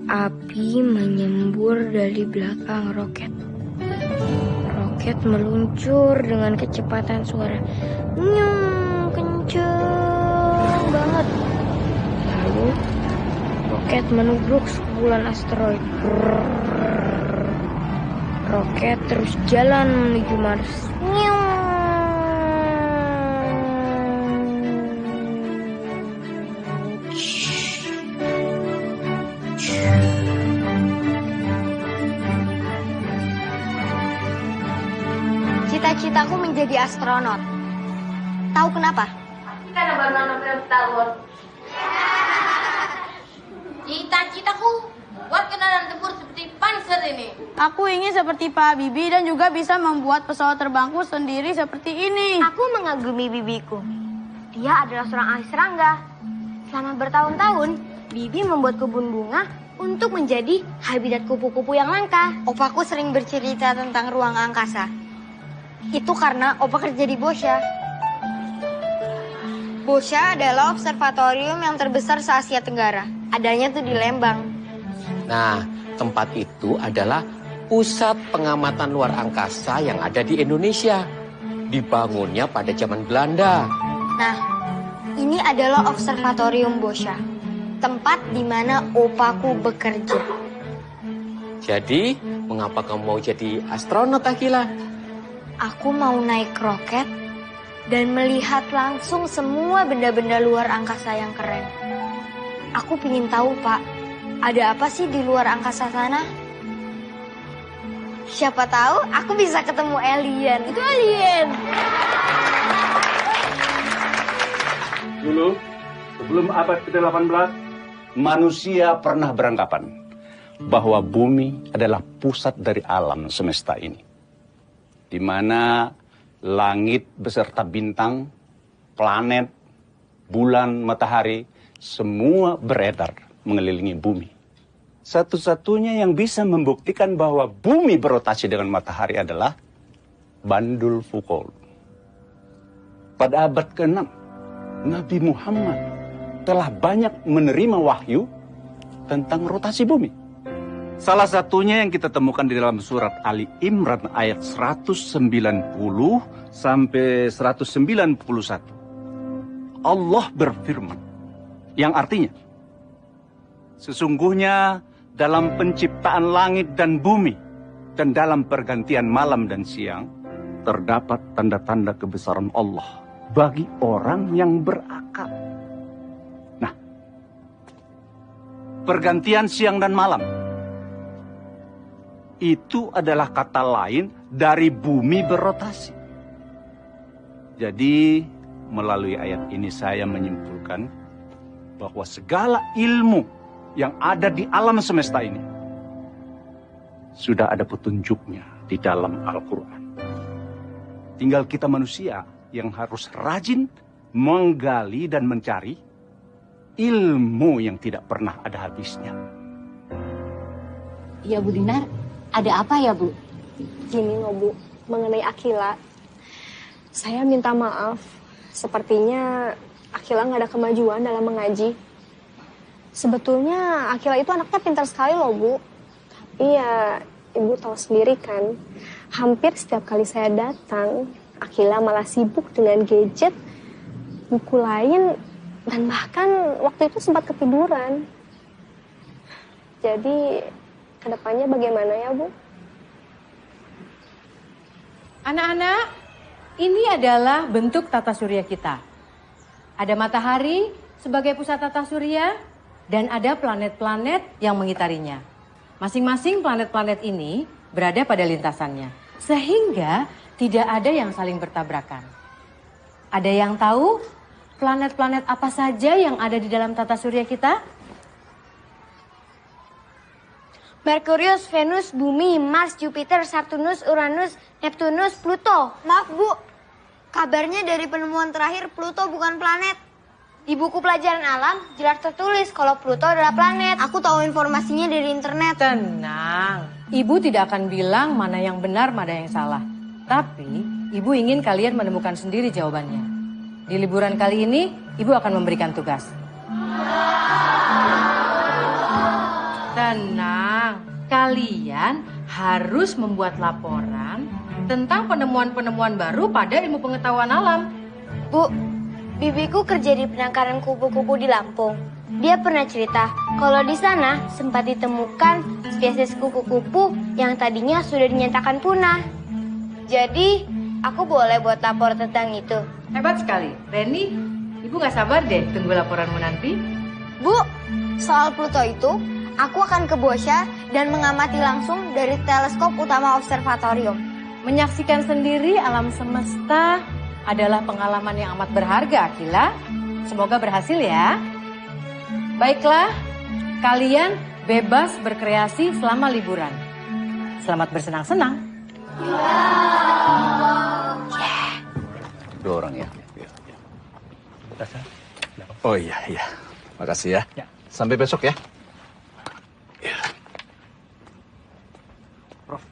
Api menyembur dari belakang roket. Roket meluncur dengan kecepatan suara nyung kenceng banget. Lalu roket menubruk sekumpulan asteroid. Roket terus jalan menuju Mars. Cita-citaku menjadi astronot. Tahu kenapa? Karena baru nonton film Star Wars. Cita-citaku buat kendaraan tempur seperti Panzer ini. Aku ingin seperti Pak Bibi dan juga bisa membuat pesawat terbangku sendiri seperti ini. Aku mengagumi bibiku. Dia adalah seorang ahli serangga. Selama bertahun-tahun, Bibi membuat kebun bunga untuk menjadi habitat kupu-kupu yang langka. Opaku sering bercerita tentang ruang angkasa. Itu karena opa kerja di Boscha. Boscha adalah observatorium yang terbesar se-Asia Tenggara. Adanya tuh di Lembang. Nah, tempat itu adalah pusat pengamatan luar angkasa yang ada di Indonesia. Dibangunnya pada zaman Belanda. Nah, ini adalah observatorium Boscha. Tempat di mana opaku bekerja. Jadi, mengapa kamu mau jadi astronot, Akila? Aku mau naik roket dan melihat langsung semua benda-benda luar angkasa yang keren. Aku ingin tahu, Pak, ada apa sih di luar angkasa sana? Siapa tahu aku bisa ketemu alien. Itu alien. Dulu, sebelum abad ke-18, manusia pernah beranggapan bahwa bumi adalah pusat dari alam semesta ini. Di mana langit beserta bintang, planet, bulan, matahari, semua beredar mengelilingi bumi. Satu-satunya yang bisa membuktikan bahwa bumi berotasi dengan matahari adalah Bandul Foucault. Pada abad ke-6, Nabi Muhammad telah banyak menerima wahyu tentang rotasi bumi. Salah satunya yang kita temukan di dalam surat Ali Imran ayat 190 sampai 191. Allah berfirman, yang artinya, sesungguhnya dalam penciptaan langit dan bumi dan dalam pergantian malam dan siang, terdapat tanda-tanda kebesaran Allah bagi orang yang berakal. Nah, pergantian siang dan malam itu adalah kata lain dari bumi berotasi. Jadi, melalui ayat ini saya menyimpulkan bahwa segala ilmu yang ada di alam semesta ini sudah ada petunjuknya di dalam Al-Quran. Tinggal kita manusia yang harus rajin menggali dan mencari ilmu yang tidak pernah ada habisnya. Ya Bu Dinar, ada apa ya Bu? Gini loh Bu, mengenai Akila, saya minta maaf. Sepertinya Akila nggak ada kemajuan dalam mengaji. Sebetulnya Akila itu anaknya pintar sekali loh Bu. Tapi ya Ibu tahu sendiri kan, hampir setiap kali saya datang, Akila malah sibuk dengan gadget, buku lain, dan bahkan waktu itu sempat ketiduran. Jadi kedepannya bagaimana ya Bu? Anak-anak, ini adalah bentuk tata surya kita. Ada matahari sebagai pusat tata surya dan ada planet-planet yang mengitarinya. Masing-masing planet-planet ini berada pada lintasannya. Sehingga tidak ada yang saling bertabrakan. Ada yang tahu planet-planet apa saja yang ada di dalam tata surya kita? Merkurius, Venus, Bumi, Mars, Jupiter, Saturnus, Uranus, Neptunus, Pluto. Maaf Bu, kabarnya dari penemuan terakhir Pluto bukan planet. Di buku pelajaran alam jelas tertulis kalau Pluto adalah planet. Aku tahu informasinya dari internet. Tenang, Ibu tidak akan bilang mana yang benar, mana yang salah. Tapi Ibu ingin kalian menemukan sendiri jawabannya. Di liburan kali ini, Ibu akan memberikan tugas. Tenang, kalian harus membuat laporan tentang penemuan-penemuan baru pada ilmu pengetahuan alam. Bu, bibiku kerja di penangkaran kupu-kupu di Lampung. Dia pernah cerita kalau di sana sempat ditemukan spesies kupu-kupu yang tadinya sudah dinyatakan punah. Jadi, aku boleh buat lapor tentang itu. Hebat sekali. Reni, Ibu nggak sabar deh tunggu laporanmu nanti. Bu, soal Pluto itu, aku akan ke Boscha dan mengamati langsung dari teleskop utama observatorium. Menyaksikan sendiri alam semesta adalah pengalaman yang amat berharga, Akila. Semoga berhasil ya. Baiklah, kalian bebas berkreasi selama liburan. Selamat bersenang-senang. Dua orang ya. Oh iya. Makasih ya. Sampai besok ya. Prof.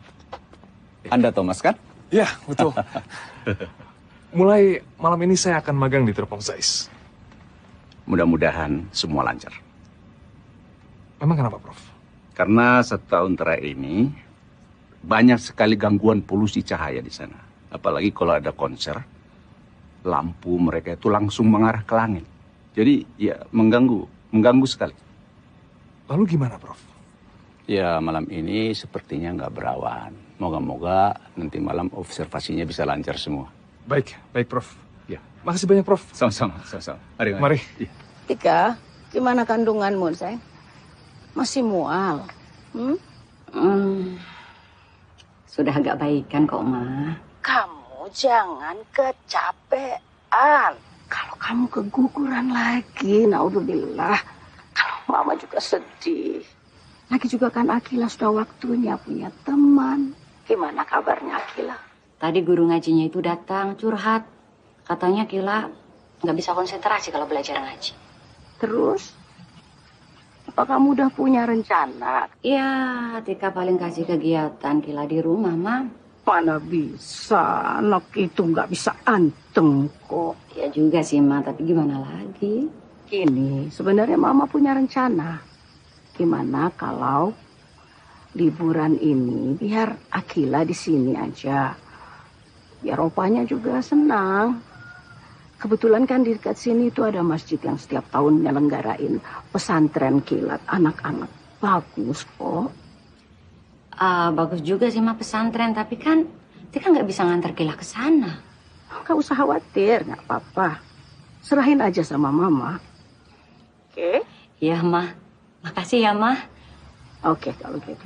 Anda Thomas kan? Ya, betul. Mulai malam ini saya akan magang di Teropong Zeiss. Mudah-mudahan semua lancar. Memang kenapa, Prof? Karena setahun terakhir ini banyak sekali gangguan polusi cahaya di sana. Apalagi kalau ada konser, lampu mereka itu langsung mengarah ke langit. Jadi ya mengganggu sekali. Lalu gimana, Prof? Ya malam ini sepertinya nggak berawan. Moga-moga nanti malam observasinya bisa lancar semua. Baik, Prof. Ya. Makasih banyak, Prof. Sama-sama. Mari. Ya. Tika, gimana kandunganmu, sayang? Masih mual? Sudah agak baikan kok, Ma. Kamu jangan kecapean. Kalau kamu keguguran lagi, naudzubillah. Kalau Mama juga sedih. Lagi juga kan Akila sudah waktunya punya teman. Gimana kabarnya Akila? Tadi guru ngajinya itu datang curhat. Katanya Kila nggak bisa konsentrasi kalau belajar ngaji. Terus? Apa kamu udah punya rencana? Ya, Tika paling kasih kegiatan Kila di rumah, Mam. Mana bisa, anak itu nggak bisa anteng kok. Ya juga sih, Ma, tapi gimana lagi? Gini, sebenarnya Mama punya rencana. Gimana kalau liburan ini biar Akila di sini aja. Biar opanya juga senang. Kebetulan kan di dekat sini itu ada masjid yang setiap tahun nyelenggarain pesantren kilat anak-anak. Bagus kok. Bagus juga sih, Ma, pesantren. Tapi kan Tika nggak bisa ngantar Kila ke sana. Nggak usah khawatir, nggak apa-apa. Serahin aja sama Mama. Oke? Ya, Ma. Makasih ya, Ma. Oke, kalau gitu.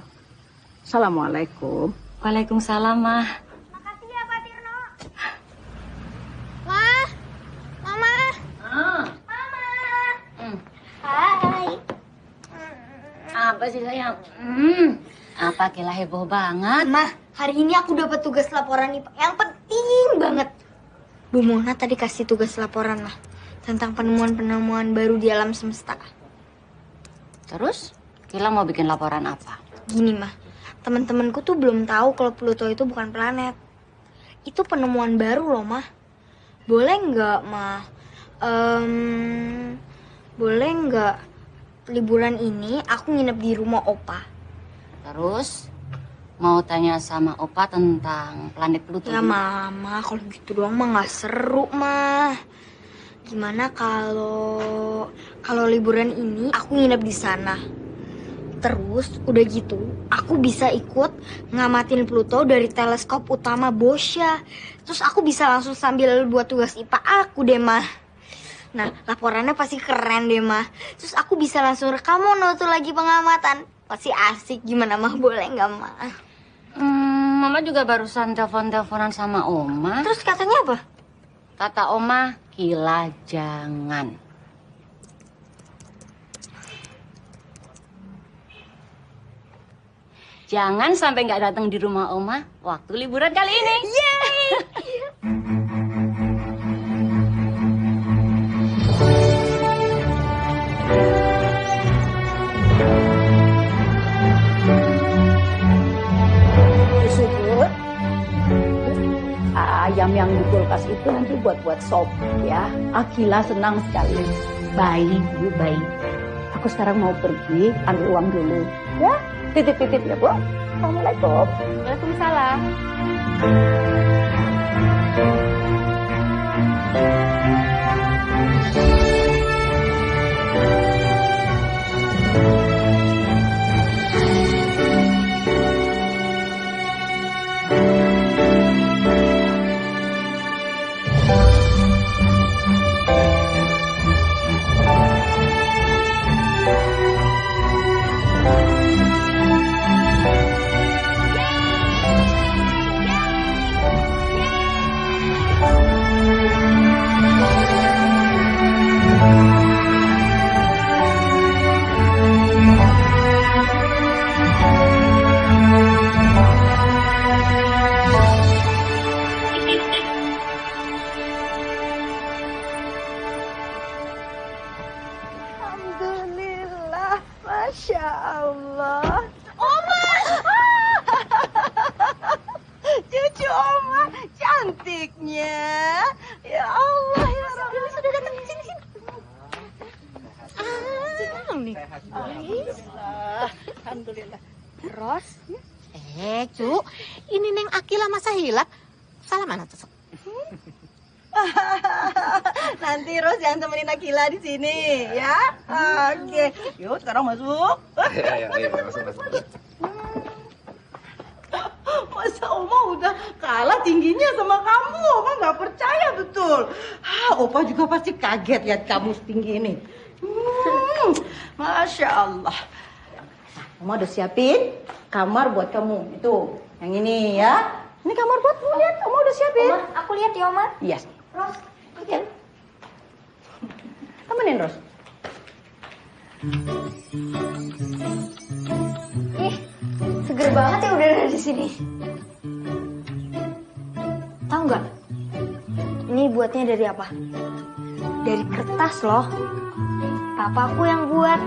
Assalamualaikum. Waalaikumsalam, Ma. Makasih ya, Pak Tirno. Wah, Mama. Mama. Hai. Apa sih, sayang? Apa Kila heboh banget? Ma, hari ini aku dapat tugas laporan IPA yang penting banget. Bu Mona tadi kasih tugas laporan lah tentang penemuan-penemuan baru di alam semesta. Terus, Kila mau bikin laporan apa? Gini, Ma. Teman-temanku tuh belum tahu kalau Pluto itu bukan planet. Itu penemuan baru loh, Ma. Boleh nggak, Ma? Boleh nggak liburan ini aku nginep di rumah Opa? Terus, mau tanya sama Opa tentang planet Pluto? Ya, Mama, kalau gitu doang mah nggak seru, Ma. Gimana kalau liburan ini aku nginep di sana? Terus udah gitu, aku bisa ikut ngamatin Pluto dari teleskop utama Boscha. Terus aku bisa langsung sambil buat tugas IPA aku deh, Mah. Nah, laporannya pasti keren deh, Mah. Terus aku bisa langsung rekam tuh lagi pengamatan. Pasti asik. Gimana, Mah? Boleh nggak, Mah? Mama juga barusan telepon-teleponan sama Oma. Terus katanya apa? Kata Oma, Kila jangan. Jangan sampai nggak datang di rumah Oma waktu liburan kali ini. Yeay! Ayam yang di kulkas itu nanti buat sop ya. Akila senang sekali. Baik, Bu, baik. Aku sekarang mau pergi ambil uang dulu. Ya, titip-titip ya, Bu. Assalamualaikum. Waalaikumsalam. Alhamdulillah, Masya Allah. Oma! Cucu Oma cantiknya. Ya Allah, ya Rabbi. Sudah datang ke sini. Alhamdulillah. Ros? Cu, ini Neng Akila masa hilap. Salah mana tuh? Nanti Ros yang temenin Akila di sini, ya. Oke. Yuk, sekarang masuk. Masuk. Masa Oma udah kalah tingginya sama kamu. Oma nggak percaya betul. Opa juga pasti kaget lihat kamu setinggi ini. Masya Allah. Oma udah siapin kamar buat kamu. Itu, yang ini ya. Ini kamar buatmu, lihat. Oma udah siapin. Oma, aku lihat ya, Oma. Iya. Ros, Oke. Temenin, Ros. ih, seger banget ya udara di sini. Tahu nggak? Ini buatnya dari apa? Dari kertas loh. Papaku yang buat.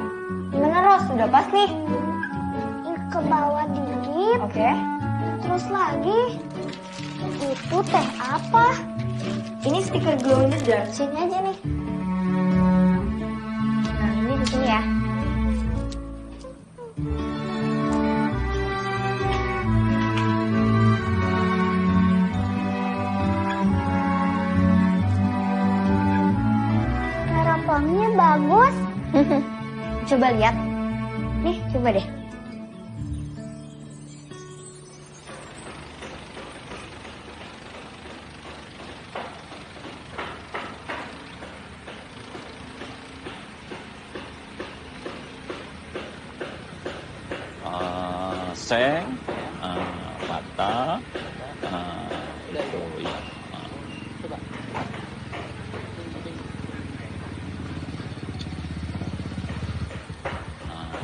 Gimana Ros? Udah pas nih? Ke bawah dikit. Oke. Terus lagi. Itu teh apa? Ini stiker glow in the dark. Sini aja nih. Nah, ini di sini ya. Teropongnya bagus. Coba lihat. Nih, coba deh. Seng, Fata, itu ya.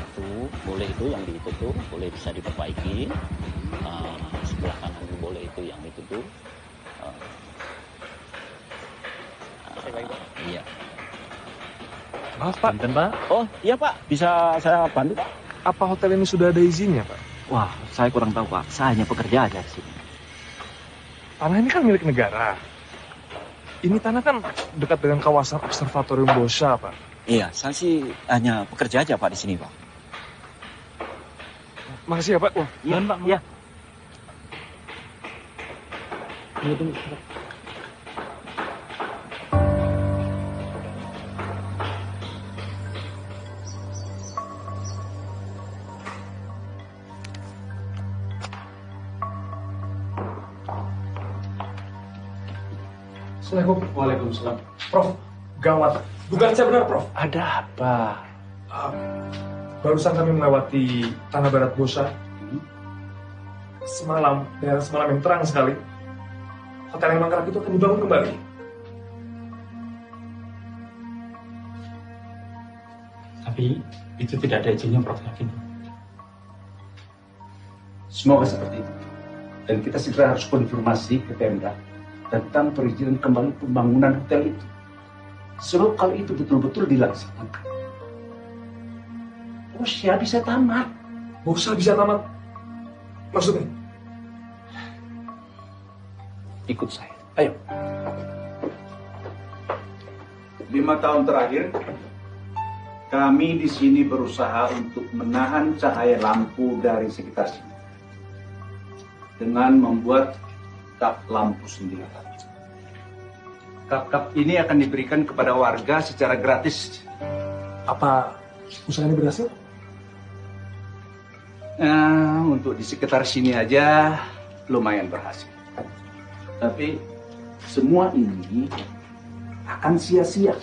Itu boleh itu yang itu tuh boleh bisa diperbaiki. Sebelah kanan boleh itu yang itu tuh. Iya. Maaf Pak. Benten, Pak. Oh iya Pak, bisa saya bantu Pak? Apa hotel ini sudah ada izinnya Pak? Wah, saya kurang tahu Pak. Saya hanya pekerja aja sih. Tanah ini kan milik negara. Ini tanah kan dekat dengan kawasan Observatorium Boscha Pak. Iya, saya sih hanya pekerja aja Pak di sini Pak. Makasih ya Pak. Wah, Iya Pak. Iya. Assalamualaikum. Waalaikumsalam. Prof, gawat. Dugaan saya benar, Prof. Ada apa? Barusan kami melewati tanah barat Boscha. Semalam, daerah semalam yang terang sekali. Hotel yang mangkrak itu akan dibangun kembali. Tapi itu tidak ada izinnya, Prof. Yakin? Semoga seperti itu. Dan kita segera harus konfirmasi ke Pemda tentang perizinan kembali pembangunan hotel itu. Sebab kalau itu betul-betul dilaksanakan, Boscha bisa tamat. Boscha bisa tamat? Maksudnya? Ikut saya. Ayo. 5 tahun terakhir, Kami di sini berusaha untuk menahan cahaya lampu dari sekitar sini dengan membuat kap lampu sendiri. Kap-kap ini akan diberikan kepada warga secara gratis. Apa usaha ini berhasil? Nah, untuk di sekitar sini aja lumayan berhasil. Tapi semua ini akan sia-sia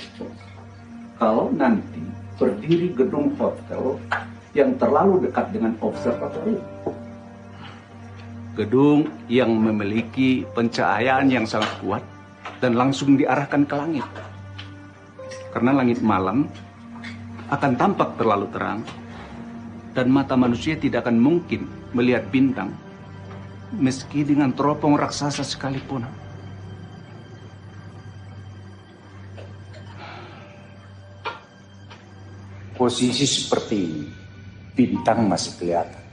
kalau nanti berdiri gedung hotel yang terlalu dekat dengan observatorium. Gedung yang memiliki pencahayaan yang sangat kuat dan langsung diarahkan ke langit. Karena langit malam akan tampak terlalu terang dan mata manusia tidak akan mungkin melihat bintang meski dengan teropong raksasa sekalipun. Posisi seperti ini, bintang masih kelihatan.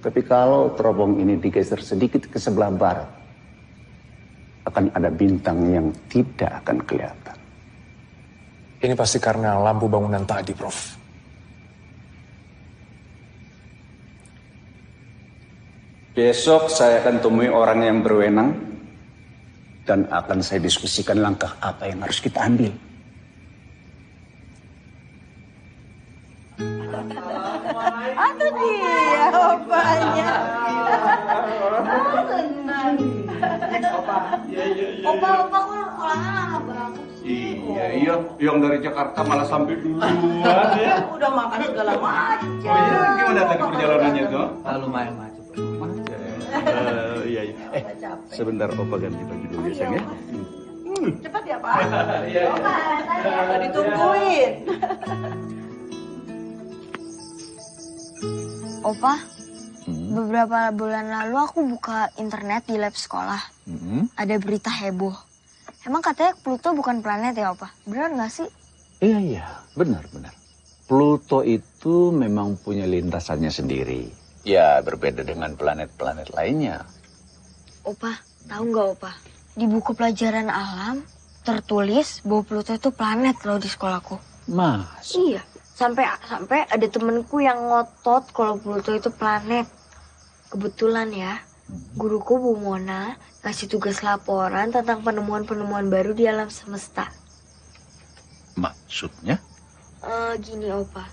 Tapi kalau teropong ini digeser sedikit ke sebelah barat, akan ada bintang yang tidak akan kelihatan. Ini pasti karena lampu bangunan tadi, Prof. Besok saya akan temui orang yang berwenang dan akan saya diskusikan langkah apa yang harus kita ambil. Itu dia opanya. Opa kok orangnya lama banget. Iya, yang dari Jakarta malah sampai duluan ya. Udah makan segala macam. Oh iya, gimana tadi perjalanannya tuh? Lumayan macet. Iya. Sebentar Opa ganti baju dulu ya, sayang ya. Cepat ya, Pak. Iya. Ditungguin. Opa, beberapa bulan lalu aku buka internet di lab sekolah. Ada berita heboh. Emang katanya Pluto bukan planet ya, Opa? Benar nggak sih? Iya, benar. Pluto itu memang punya lintasannya sendiri. Ya, berbeda dengan planet-planet lainnya. Opa, tahu nggak Opa? Di buku pelajaran alam tertulis bahwa Pluto itu planet loh di sekolahku. Mas? Iya. Sampai ada temenku yang ngotot kalau Pluto itu planet. Kebetulan ya, guruku Bu Mona kasih tugas laporan tentang penemuan-penemuan baru di alam semesta. Maksudnya? Gini Opa,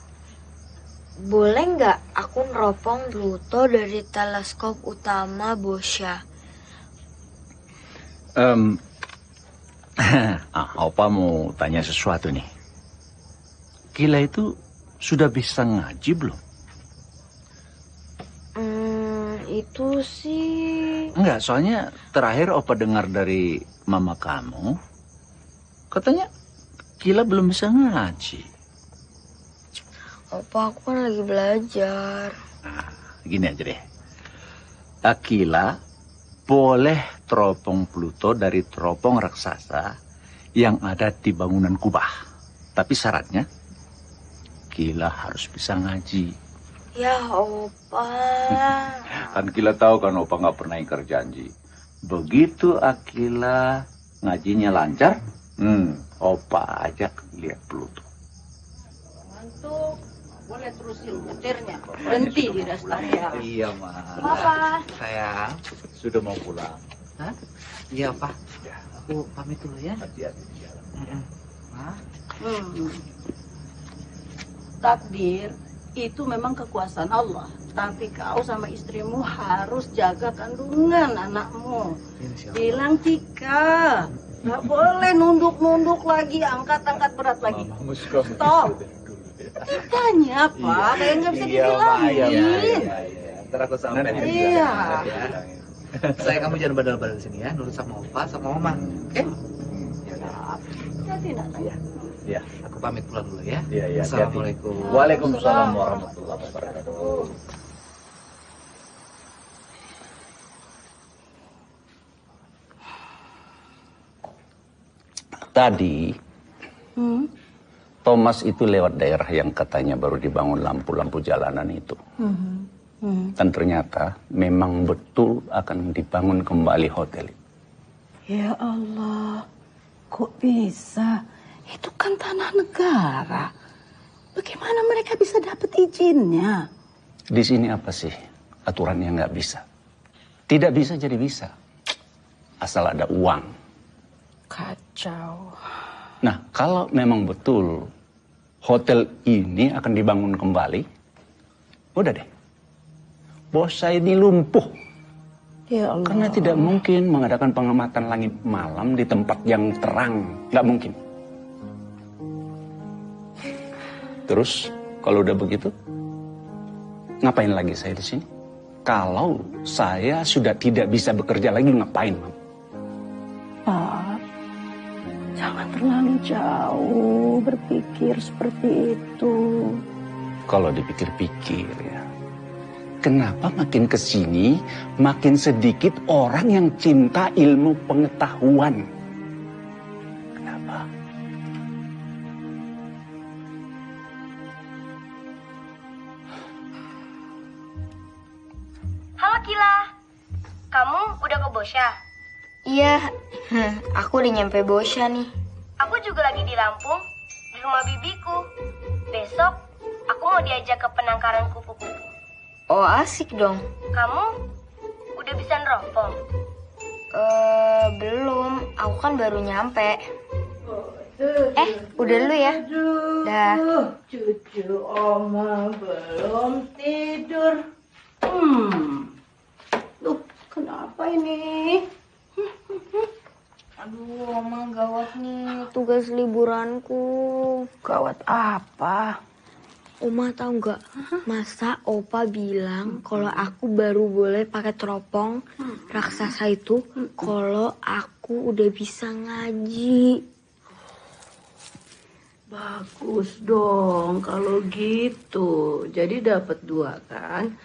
boleh nggak aku neropong Pluto dari teleskop utama Boscha? Opa mau tanya sesuatu nih. Kila itu sudah bisa ngaji belum? Itu sih... Enggak, soalnya terakhir Opa dengar dari mama kamu, katanya Kila belum bisa ngaji. Opa, aku kan lagi belajar. Gini aja deh. Akila boleh teropong Pluto dari teropong raksasa yang ada di bangunan Kubah. Tapi syaratnya, Kila harus bisa ngaji. Ya Opa. Kan Kila tahu kan Opa nggak pernah ingkar janji. Begitu Akila ngajinya lancar, Opa ajak lihat Pluto. Ngantuk, boleh terusin nyetirnya. Berhenti di rest area. Iya, Mas. Papa. Sayang, Sudah mau pulang. Hah? Iya, Pak. Aku pamit dulu ya. Hati-hati di jalan. Takdir itu memang kekuasaan Allah. Tapi kau sama istrimu harus jaga kandungan anakmu. Bilang Tika, nggak boleh nunduk-nunduk lagi, angkat-angkat berat lagi. Stop. Tanya Pak, kayak nggak bisa dibilangin. Iya. Ntar aku sampein juga. Iya. Saya kamu jangan badal-badal sini ya, nurut sama Opa sama Mama. Oke? Hati nak saya. Iya, aku pamit pulang dulu ya. Iya, Assalamualaikum. Waalaikumsalam warahmatullahi wabarakatuh. Tadi Thomas itu lewat daerah yang katanya baru dibangun lampu-lampu jalanan itu. Dan ternyata memang betul akan dibangun kembali hotel. Ya Allah, kok bisa? Itu kan tanah negara. Gimana mereka bisa dapat izinnya? Di sini apa sih aturan yang nggak bisa? Tidak bisa jadi bisa. Asal ada uang. Kacau. Nah, kalau memang betul hotel ini akan dibangun kembali, udah deh. Bos saya ini lumpuh. Ya Allah. Karena tidak mungkin mengadakan pengamatan langit malam di tempat yang terang. Nggak mungkin. Terus, kalau udah begitu, ngapain lagi saya di sini? Kalau saya sudah tidak bisa bekerja lagi, ngapain, Mam? Pak, jangan terlalu jauh berpikir seperti itu. Kalau dipikir-pikir ya, kenapa makin kesini makin sedikit orang yang cinta ilmu pengetahuan? Kenapa? Halo Kila, kamu udah ke Bosya? Iya, aku udah nyampe Bosya nih. Aku juga lagi di Lampung, di rumah bibiku. Besok aku mau diajak ke penangkaran kupu-kupu. Oh asik dong. Kamu udah bisa neropong? Belum, aku kan baru nyampe. Udah dulu ya. Dah. Cucu Oma belum tidur. Duh, kenapa ini? Aduh, Oma gawat nih tugas liburanku. Gawat apa? Oma tahu nggak? Masa Opa bilang kalau aku baru boleh pakai teropong raksasa itu kalau aku udah bisa ngaji. Bagus dong kalau gitu. Jadi dapat 2 kan?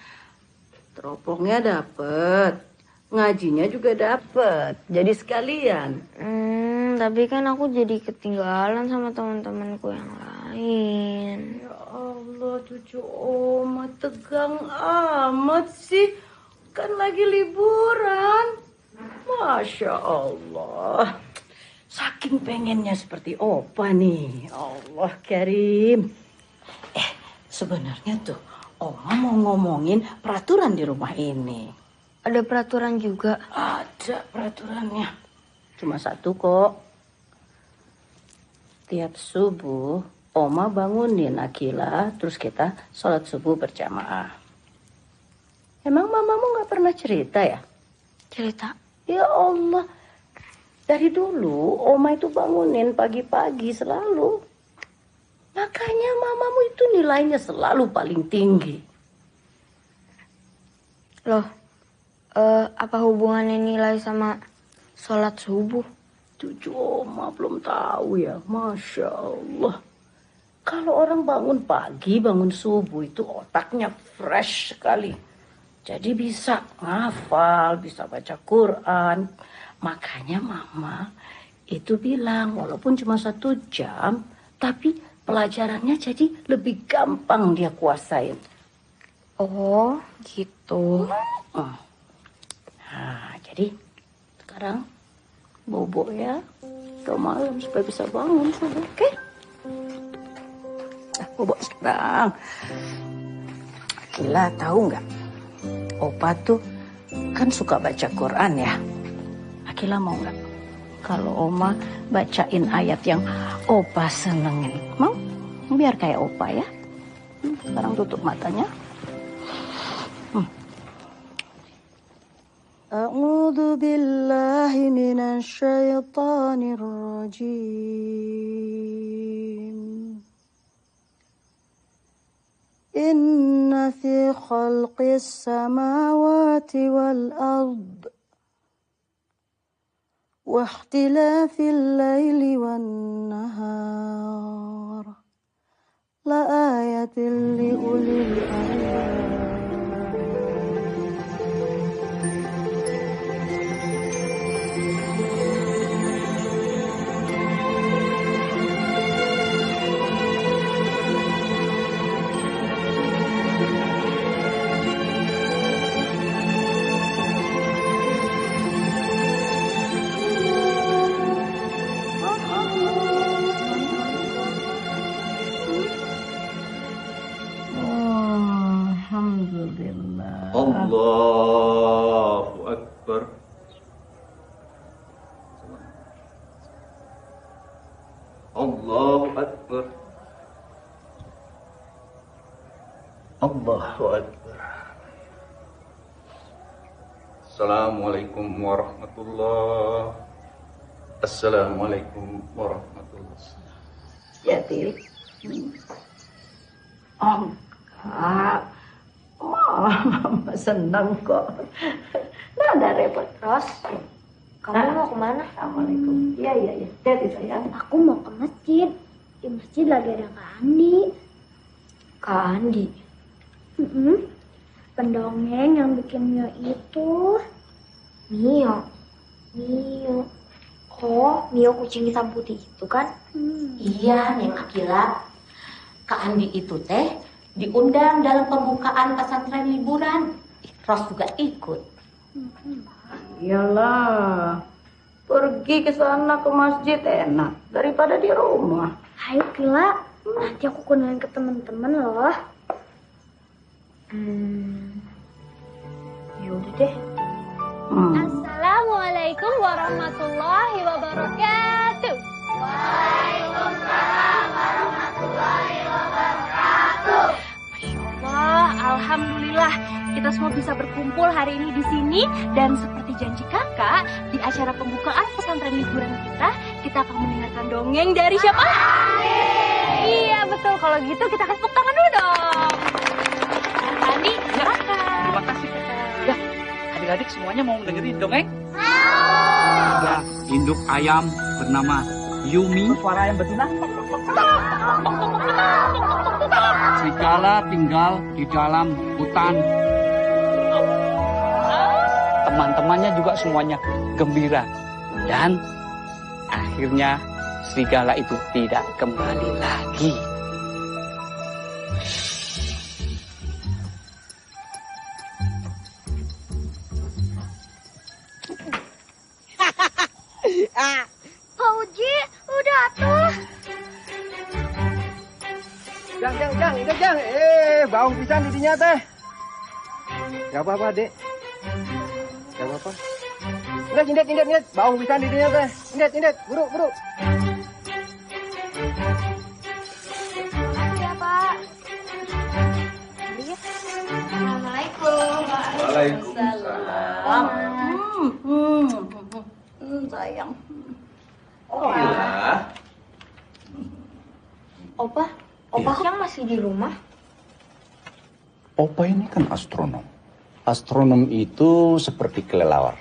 Teropongnya dapat, ngajinya juga dapat. Jadi sekalian. Tapi kan aku jadi ketinggalan sama teman-temanku yang lain. Ya Allah, cucu Oma tegang amat sih. Kan lagi liburan. Masya Allah. Saking pengennya seperti Opa nih. Allah Karim. Sebenarnya tuh Oma mau ngomongin peraturan di rumah ini. Ada peraturan juga? Ada peraturannya. Cuma 1 kok. Tiap subuh Oma bangunin Akila, terus kita sholat subuh berjamaah. Emang mamamu gak pernah cerita ya? Cerita? Ya Allah. Dari dulu Oma itu bangunin pagi-pagi selalu. Makanya mamamu itu nilainya selalu paling tinggi. Loh, apa hubungannya nilai sama sholat subuh? Cucu Oma belum tahu ya, Masya Allah. Kalau orang bangun pagi, bangun subuh itu otaknya fresh sekali. Jadi bisa ngafal, bisa baca Quran. Makanya mama itu bilang walaupun cuma 1 jam, tapi pelajarannya jadi lebih gampang dia kuasain. Oh, gitu. Nah, jadi sekarang bobo ya. Ke malam supaya bisa bangun subuh, oke? Bobo sekarang. Akila tahu nggak? Opa tuh kan suka baca Quran ya. Akila mau nggak? Kalau Oma bacain ayat yang Opa senengin. Mau? Biar kayak Opa ya. Sekarang tutup matanya. A'udzu billahi minasy syaithanir rajim. Inna fi khalqis samawati wal ard wa ikhtilafil laili wan nahar la ayatin li ulil albab. Allahu Akbar. Allahu Akbar. Allahu Akbar. Assalamualaikum warahmatullahi. Assalamualaikum warahmatullahi. Ya, Ti. Oh, enggak. Mama senang kok. Nggak ada repot, Ros. Kamu mau kemana? Assalamualaikum. Iya. Hati sayang. Aku mau ke masjid. Di masjid lagi ada Kak Andi. Kak Andi? Pendongeng yang bikin Mio itu. Mio? Oh, Mio kucing hitam putih itu kan? Iya, Neng Akila. Kak Andi itu teh diundang dalam pembukaan pesantren liburan. Ros juga ikut. Iyalah. Pergi ke sana ke masjid enak daripada di rumah. Ayo Kila, nanti aku kenalin ke teman-teman loh. Yaudah deh. Assalamualaikum warahmatullahi wabarakatuh. Waalaikumsalam warahmatullahi wabarakatuh. Masya Allah, alhamdulillah kita semua bisa berkumpul hari ini di sini dan seperti janji kakak di acara pembukaan pesantren liburan kita akan mendengarkan dongeng dari siapa? Iya betul, kalau gitu kita akan tepuk tangan dulu dong. Andi, silakan. Terima kasih kakak. Ya, adik-adik semuanya mau dengerin dongeng? Ya, induk ayam bernama Yumi. Suara ayam betina. Serigala tinggal di dalam hutan. Teman-temannya juga semuanya gembira. Dan akhirnya serigala itu tidak kembali lagi. Pak Uji, udah tuh. Jang. Bau pisan didinya teh. Gak apa-apa, Dek. Gak apa-apa. Indet. Bau pisan didinya teh. Indet. Buru. Makasih ya, Pak. Assalamualaikum. Waalaikumsalam. Sayang. Oh iya. Opa yang masih di rumah? Opa ini kan astronom. Astronom itu seperti kelelawar.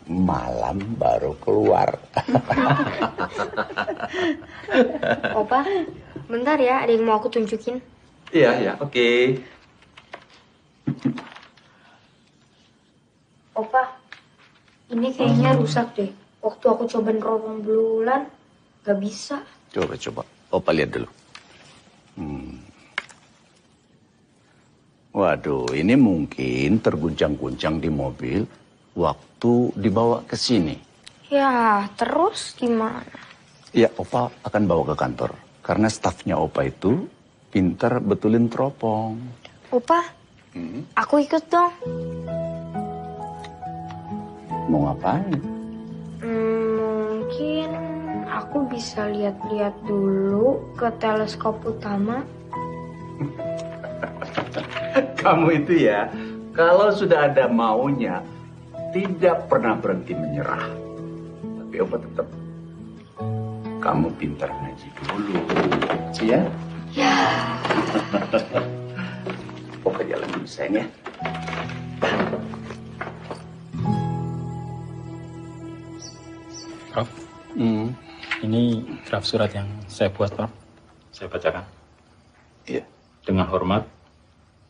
Malam baru keluar. Opa, bentar ya, ada yang mau aku tunjukin. Iya, oke. Opa, ini kayaknya rusak deh. Waktu aku coba nerobong bulan, gak bisa. Coba. Opa lihat dulu. Waduh, ini mungkin terguncang-guncang di mobil waktu dibawa ke sini. Ya, terus gimana? Ya, Opa akan bawa ke kantor. Karena stafnya Opa itu pintar betulin teropong. Opa, aku ikut dong. Mau ngapain? Mungkin aku bisa lihat-lihat dulu ke teleskop utama. Kamu itu ya, kalau sudah ada maunya, tidak pernah berhenti menyerah. Tapi Opa tetap, kamu pintar ngaji dulu, ya? Ya. Opa jalan dulu sayang ya. Prof, ini draft surat yang saya buat, Prof. Saya bacakan. Iya. Dengan hormat,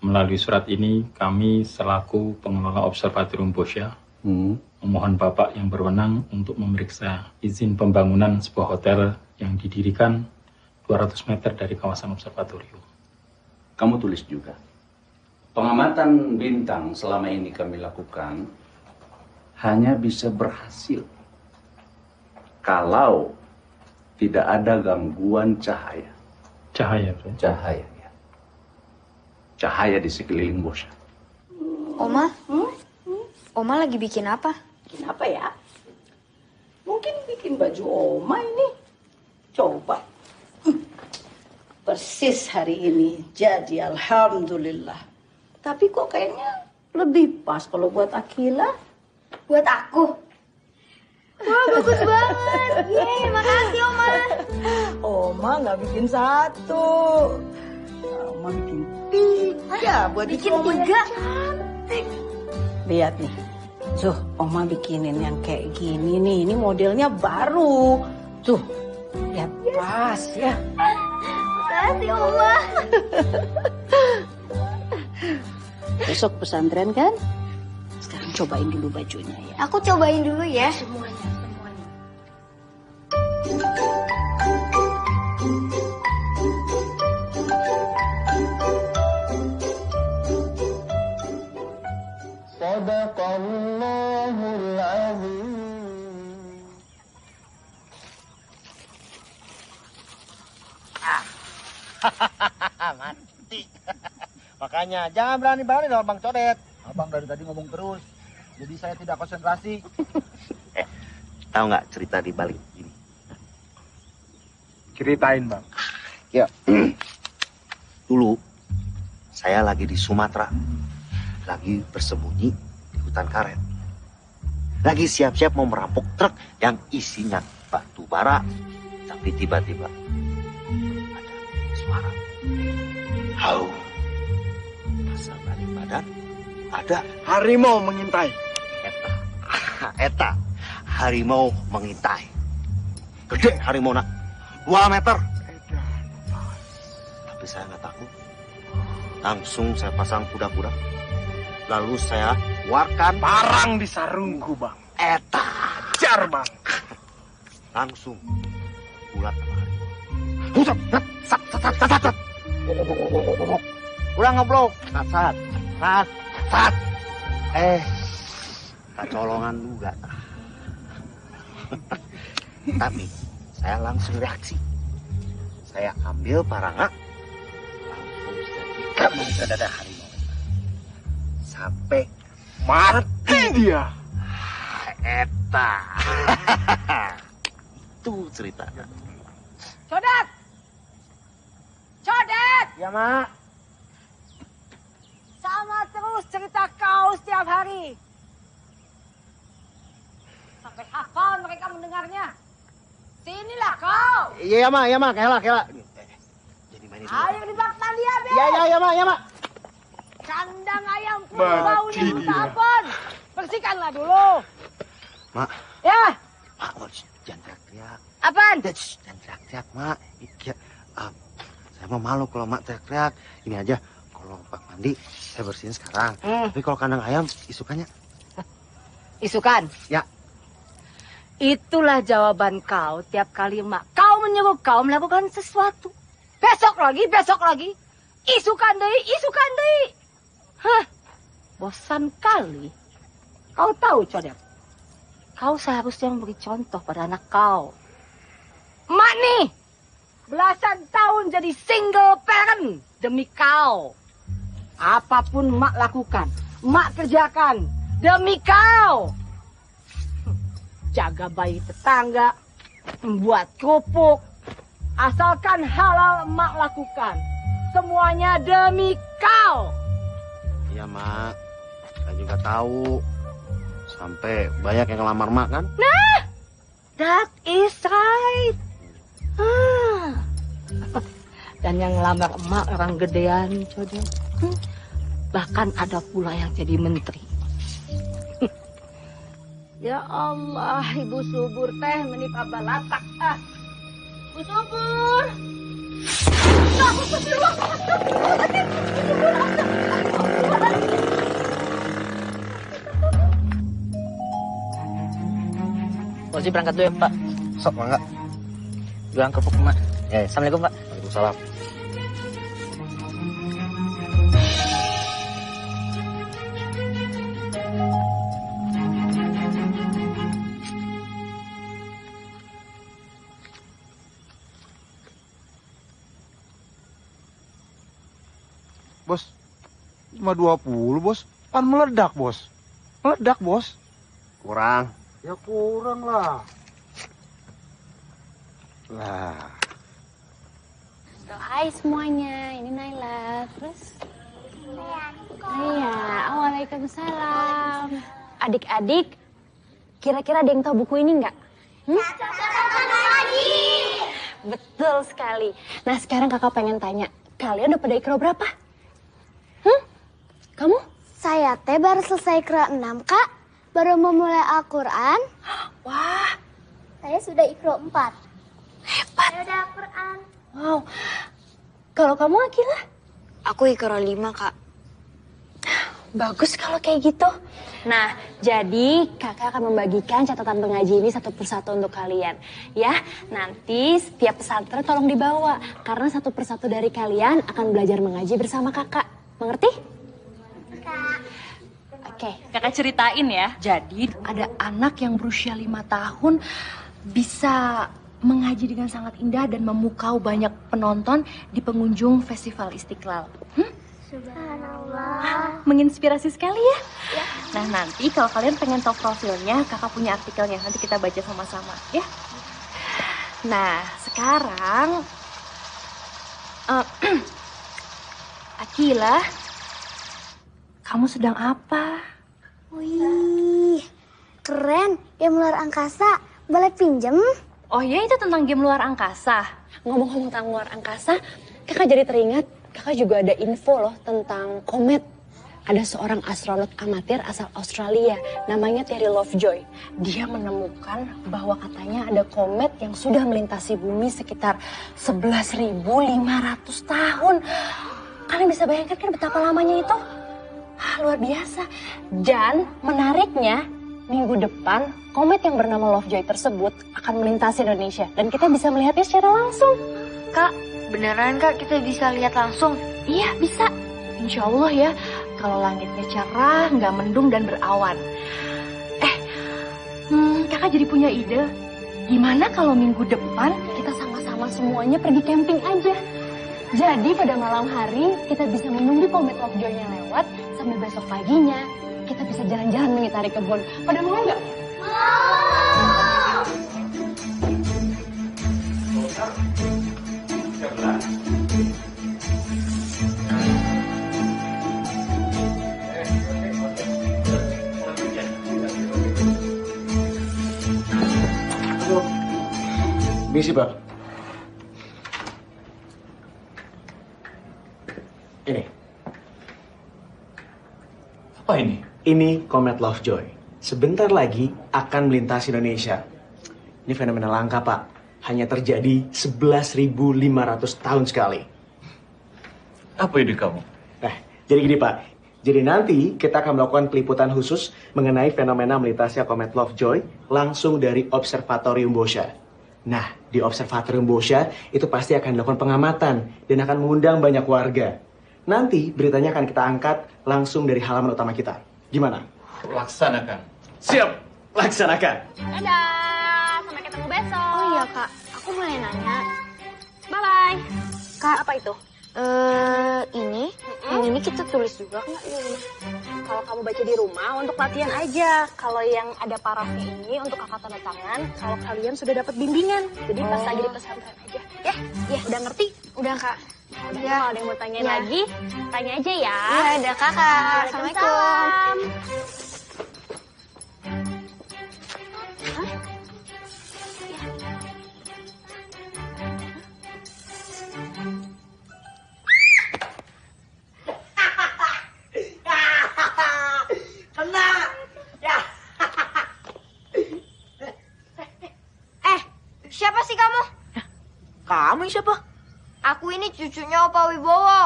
melalui surat ini kami selaku pengelola Observatorium Bosya memohon Bapak yang berwenang untuk memeriksa izin pembangunan sebuah hotel yang didirikan 200 meter dari kawasan observatorium. Kamu tulis juga. Pengamatan bintang selama ini kami lakukan hanya bisa berhasil kalau tidak ada gangguan cahaya. Cahaya, Prof? Cahaya, ya. Cahaya di sekeliling Bosya. Oma? Oma lagi bikin apa? Bikin apa ya? Mungkin bikin baju Oma ini. Coba. Persis hari ini. Jadi alhamdulillah. Tapi kok kayaknya lebih pas kalau buat Akila. Buat aku? Wah, bagus banget. Yeay, makasih Oma. Oma nggak bikin satu. Oma bikin 3 buat bikin Oma 3? yang cantik. Lihat nih. Tuh, Oma bikinin yang kayak gini nih. Ini modelnya baru. Tuh, lihat pas ya. Makasih Oma. Besok pesantren kan? Sekarang cobain dulu bajunya ya. Aku cobain dulu ya. Semuanya. Sadaqallahul azim. Mati. Makanya jangan berani-berani dong Bang Codet. Abang dari tadi ngomong terus. Jadi saya tidak konsentrasi. Tahu nggak cerita di balik ini? Ceritain, Bang. Ya. Dulu saya lagi di Sumatera. Lagi bersembunyi di hutan karet. Lagi siap-siap mau merampok truk yang isinya batu bara. Tapi tiba-tiba ada suara. Hau. Pasal balik badan ada harimau mengintai. Eta harimau mengintai. Gede harimau nak 2 meter. Tapi saya nggak takut. Langsung saya pasang kuda-kuda. Lalu saya keluarkan Parang di sarungku, Bang. Eta. Jar, Bang. Langsung bulat sama harimau. Pusat, sat. Udah ngobrol. Sat. Kecolongan juga. Tapi saya langsung reaksi. Saya ambil parangnya, langsung saya tikam ke dada harimau. Sampai Mati dia. Eta. Itu ceritanya. Codet! Ya, Mak. Sama terus cerita kau setiap hari. Sampai hafal mereka mendengarnya. Sinilah kau. Iya, Mak. Kela. Jadi main itu. Ayo di bak mandi ya, Be. Ya, Mak. Kandang ayam pun Mati baunya minta dia. ampun. Bersihkanlah dulu. Mak. Ya. Mak, jangan teriak-teriak. Apaan? Jangan teriak-teriak, Mak. Ya, saya mau malu kalau Mak teriak-teriak. Ini aja, kalau bak mandi, saya bersihin sekarang. Tapi kalau kandang ayam, isukannya. Isukan? Ya. Itulah jawaban kau tiap kali kau menyuruh kau melakukan sesuatu. Besok lagi. Isukan deui. Hah, bosan kali. Kau tahu, Codet. Kau seharusnya memberi contoh pada anak kau. Emak nih, belasan tahun jadi single parent demi kau. Apapun emak lakukan, emak kerjakan demi kau. Jaga bayi tetangga, membuat kerupuk. Asalkan halal emak lakukan. Semuanya demi kau. Iya, Mak. Saya juga tahu. Sampai banyak yang ngelamar Mak, kan? Nah, that is right. Dan yang ngelamar emak orang gedean, Codet. Bahkan ada pula yang jadi menteri. Ya Allah, Ibu Subur teh menipa balatak. Ibu Subur. Polisi berangkat dulu ya, Pak. Sok, Mangga. Jualan kerupuk, Mak. Ya, Assalamualaikum, Pak. Waalaikumsalam. Bos, cuma 20, Bos. Kan meledak, Bos. Meledak, Bos. Kurang. Ya kurang lah. Lah. Hai semuanya, ini Naila. Terus? Iya, waalaikumsalam. Adik-adik, kira-kira ada yang tahu buku ini nggak? Betul sekali. Nah sekarang kakak pengen tanya, kalian udah pada ikro berapa? Kamu? Saya teh baru selesai ikro 6, Kak. Baru memulai Al-Quran. Wah. Saya sudah ikro 4. Hebat. Saya udah Al-Quran. Wow. Kalau kamu Akila? Aku ikro 5, Kak. Bagus kalau kayak gitu. Nah, jadi kakak akan membagikan catatan pengaji ini satu persatu untuk kalian. Ya, nanti setiap pesantren tolong dibawa. Karena satu persatu dari kalian akan belajar mengaji bersama kakak. Mengerti? Oke, kakak ceritain ya. Jadi ada anak yang berusia 5 tahun bisa mengaji dengan sangat indah dan memukau banyak penonton di pengunjung Festival Istiqlal. Subhanallah. Menginspirasi sekali ya? Ya. Nah nanti kalau kalian pengen tahu profilnya, kakak punya artikelnya. Nanti kita baca sama-sama ya. Nah sekarang Akila, kamu sedang apa? Wih, keren. Game luar angkasa. Boleh pinjem? Oh ya, itu tentang game luar angkasa. Ngomong-ngomong tentang luar angkasa, kakak jadi teringat, kakak juga ada info loh tentang komet. Ada seorang astronot amatir asal Australia, namanya Terry Lovejoy. Dia menemukan bahwa katanya ada komet yang sudah melintasi bumi sekitar 11.500 tahun. Kalian bisa bayangkan kan betapa lamanya itu? Luar biasa. Dan menariknya, minggu depan komet yang bernama Lovejoy tersebut akan melintasi Indonesia. Dan kita bisa melihatnya secara langsung. Kak, beneran Kak kita bisa lihat langsung? Iya, bisa. Insya Allah ya. Kalau langitnya cerah, nggak mendung dan berawan. Kakak jadi punya ide. Gimana kalau minggu depan kita sama-sama semuanya pergi camping aja? Jadi pada malam hari kita bisa menunggu komet Lovejoy-nya lewat. Sampai besok paginya kita bisa jalan-jalan mengitari kebun. Pada mau nggak? Misi, Pak. Ini. Apa ini? Ini komet Lovejoy. Sebentar lagi akan melintasi Indonesia. Ini fenomena langka, Pak. Hanya terjadi 11.500 tahun sekali. Apa ide kamu? Nah, jadi gini, Pak. Jadi nanti kita akan melakukan peliputan khusus mengenai fenomena melintasi komet Lovejoy langsung dari Observatorium Boscha. Nah, di Observatorium Boscha itu pasti akan dilakukan pengamatan dan akan mengundang banyak warga. Nanti beritanya akan kita angkat langsung dari halaman utama kita. Gimana? Laksanakan. Siap, laksanakan. Dadah, sampai ketemu besok. Oh iya Kak, aku mau nanya. Bye-bye. Kak, Apa itu? Yang ini kita tulis juga nggak? Kalau kamu baca di rumah untuk latihan aja. Kalau yang ada parafnya ini untuk kakak tanda tangan. Kalau kalian sudah dapat bimbingan. Jadi pas lagi di pesantren aja. Ya, udah ngerti? Udah Kak. Udah, Ya. kalau ada yang mau tanya Ya. lagi, tanya aja ya. Iya, udah Kakak. Assalamualaikum. Waalaikumsalam. Kena. Ya. Siapa sih kamu? Kamu siapa? Aku ini cucunya Opa Wibowo.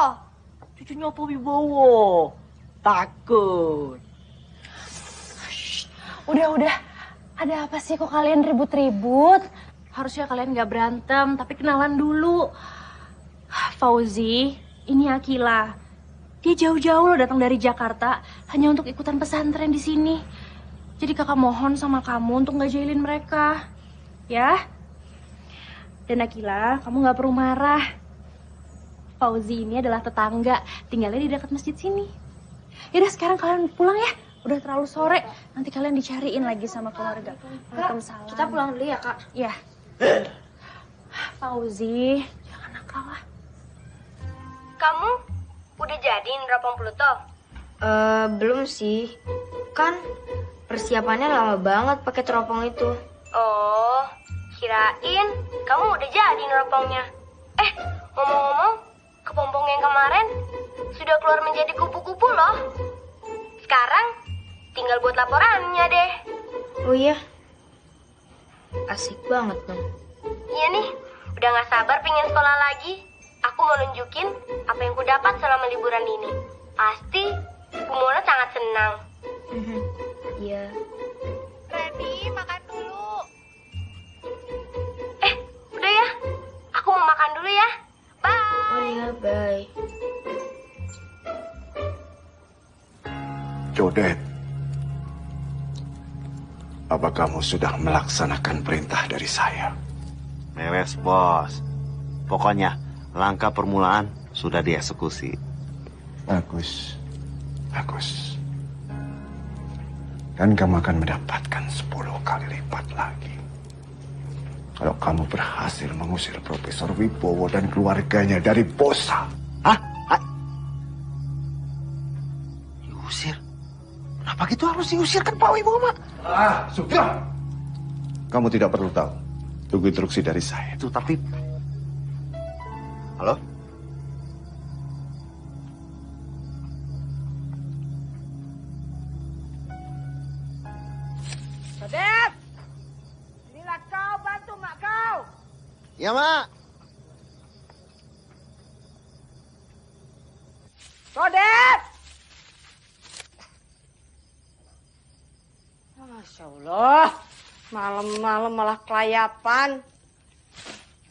Cucunya Opa Wibowo. Takut. Udah. Ada apa sih kok kalian ribut-ribut? Harusnya kalian gak berantem, tapi kenalan dulu. Fauzi, ini Akila. Dia jauh-jauh loh datang dari Jakarta hanya untuk ikutan pesantren di sini. Jadi kakak mohon sama kamu untuk gak jahilin mereka. Ya? Dan Akila, kamu gak perlu marah. Fauzi ini adalah tetangga, tinggalnya di dekat masjid sini. Yaudah sekarang kalian pulang ya. Udah terlalu sore. Nanti kalian dicariin lagi sama keluarga. Waalaikumsalam. Kita pulang dulu ya, Kak. Iya. Fauzi, jangan nakal lah. Kamu udah jadi neropong Pluto? Belum sih. Kan persiapannya lama banget pakai teropong itu. Oh, kirain kamu udah jadi neropongnya. Ngomong-ngomong, kepompong yang kemarin sudah keluar menjadi kupu-kupu loh. Sekarang tinggal buat laporannya deh. Oh iya? Asik banget, Mam. Iya nih, udah gak sabar pengen sekolah lagi. Aku mau nunjukin apa yang ku dapat selama liburan ini. Pasti Bu Mona sangat senang. Iya. Ready, makan dulu. Udah ya, aku mau makan dulu ya. Bye. Oh iya, bye. Jodet, apa kamu sudah melaksanakan perintah dari saya? Beres, Bos. Pokoknya langkah permulaan sudah dieksekusi. Bagus, bagus. Dan kamu akan mendapatkan 10 kali lipat lagi. Kalau kamu berhasil mengusir Profesor Wibowo dan keluarganya dari Bosa. Hah? Diusir? Kenapa gitu harus diusirkan Pak Wibowo, Mak? Sudah. Kamu tidak perlu tahu. Tunggu instruksi dari saya. Itu tapi... Halo? Sodet! Inilah kau bantu mak kau. Ya, Mak. Sodet! Masya Allah, malam-malam malah kelayapan.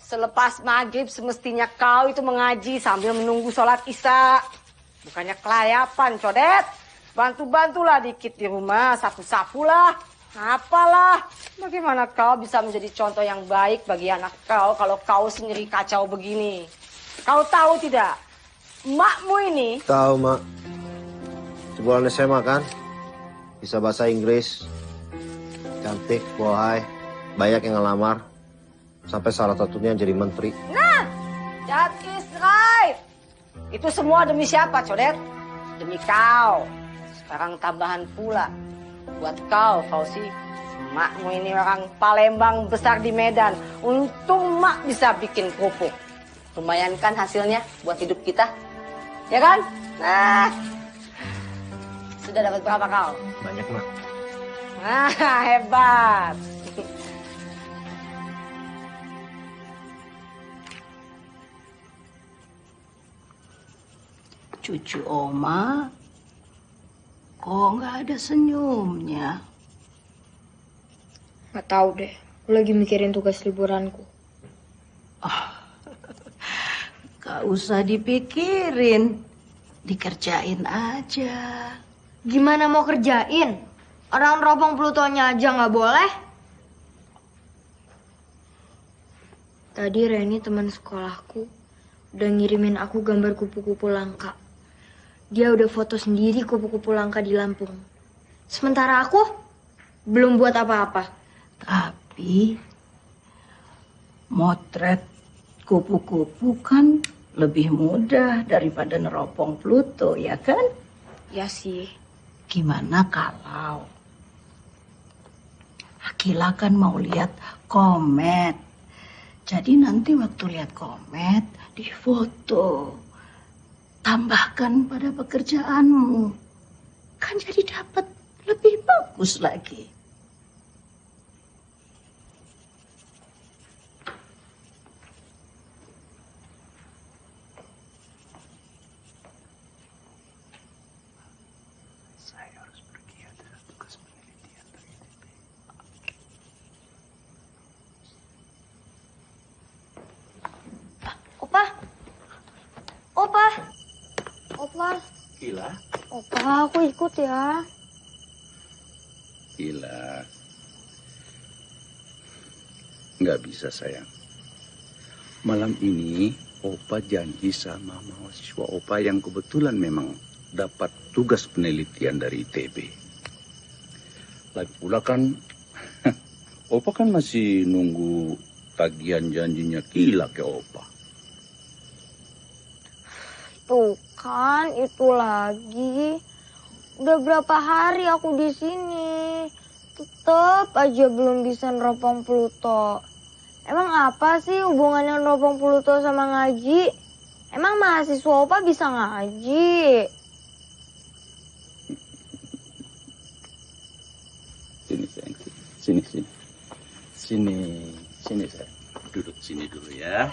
Selepas maghrib semestinya kau itu mengaji sambil menunggu sholat isya. Bukannya kelayapan, Codet. Bantu-bantulah dikit di rumah, sapu-sapulah. Apalah, bagaimana kau bisa menjadi contoh yang baik bagi anak kau kalau kau sendiri kacau begini? Kau tahu tidak, makmu ini... Tahu, Mak. Jebolan SMA kan? Bisa bahasa Inggris. Cantik, bohai. Banyak yang ngelamar. Sampai salah satunya jadi menteri. Nah, that is right. Itu semua demi siapa, Codet? Demi kau. Sekarang tambahan pula. Buat kau, Fauzi. Makmu ini orang Palembang besar di Medan. Untung mak bisa bikin kerupuk. Lumayan kan hasilnya buat hidup kita? Ya kan? Nah, sudah dapat berapa kau? Banyak, Mak. Nah, hebat. Cucu Oma, kok nggak ada senyumnya? Nggak tahu deh, aku lagi mikirin tugas liburanku. Gak usah dipikirin, dikerjain aja. Gimana mau kerjain? Orang neropong Plutonya aja nggak boleh. Tadi Reni teman sekolahku udah ngirimin aku gambar kupu-kupu langka. Dia udah foto sendiri kupu-kupu langka di Lampung. Sementara aku belum buat apa-apa. Tapi motret kupu-kupu kan lebih mudah daripada neropong Pluto, ya kan? Ya sih. Gimana kalau Akila kan mau lihat komet. Jadi nanti waktu lihat komet, difoto. Tambahkan pada pekerjaanmu. Kan jadi dapat lebih bagus lagi. Opa. Gila. Opa, aku ikut ya. Gila. Nggak bisa, sayang. Malam ini, Opa janji sama mahasiswa Opa yang kebetulan memang dapat tugas penelitian dari ITB. Lagi pula kan, Opa kan masih nunggu tagihan janjinya Kila ke Opa. Tuh kan, itu lagi. Udah berapa hari aku di sini, tetep aja belum bisa neropong Pluto. Emang apa sih hubungannya neropong Pluto sama ngaji? Emang mahasiswa Opa bisa ngaji? Sini sayang, sini sayang. Duduk sini dulu ya.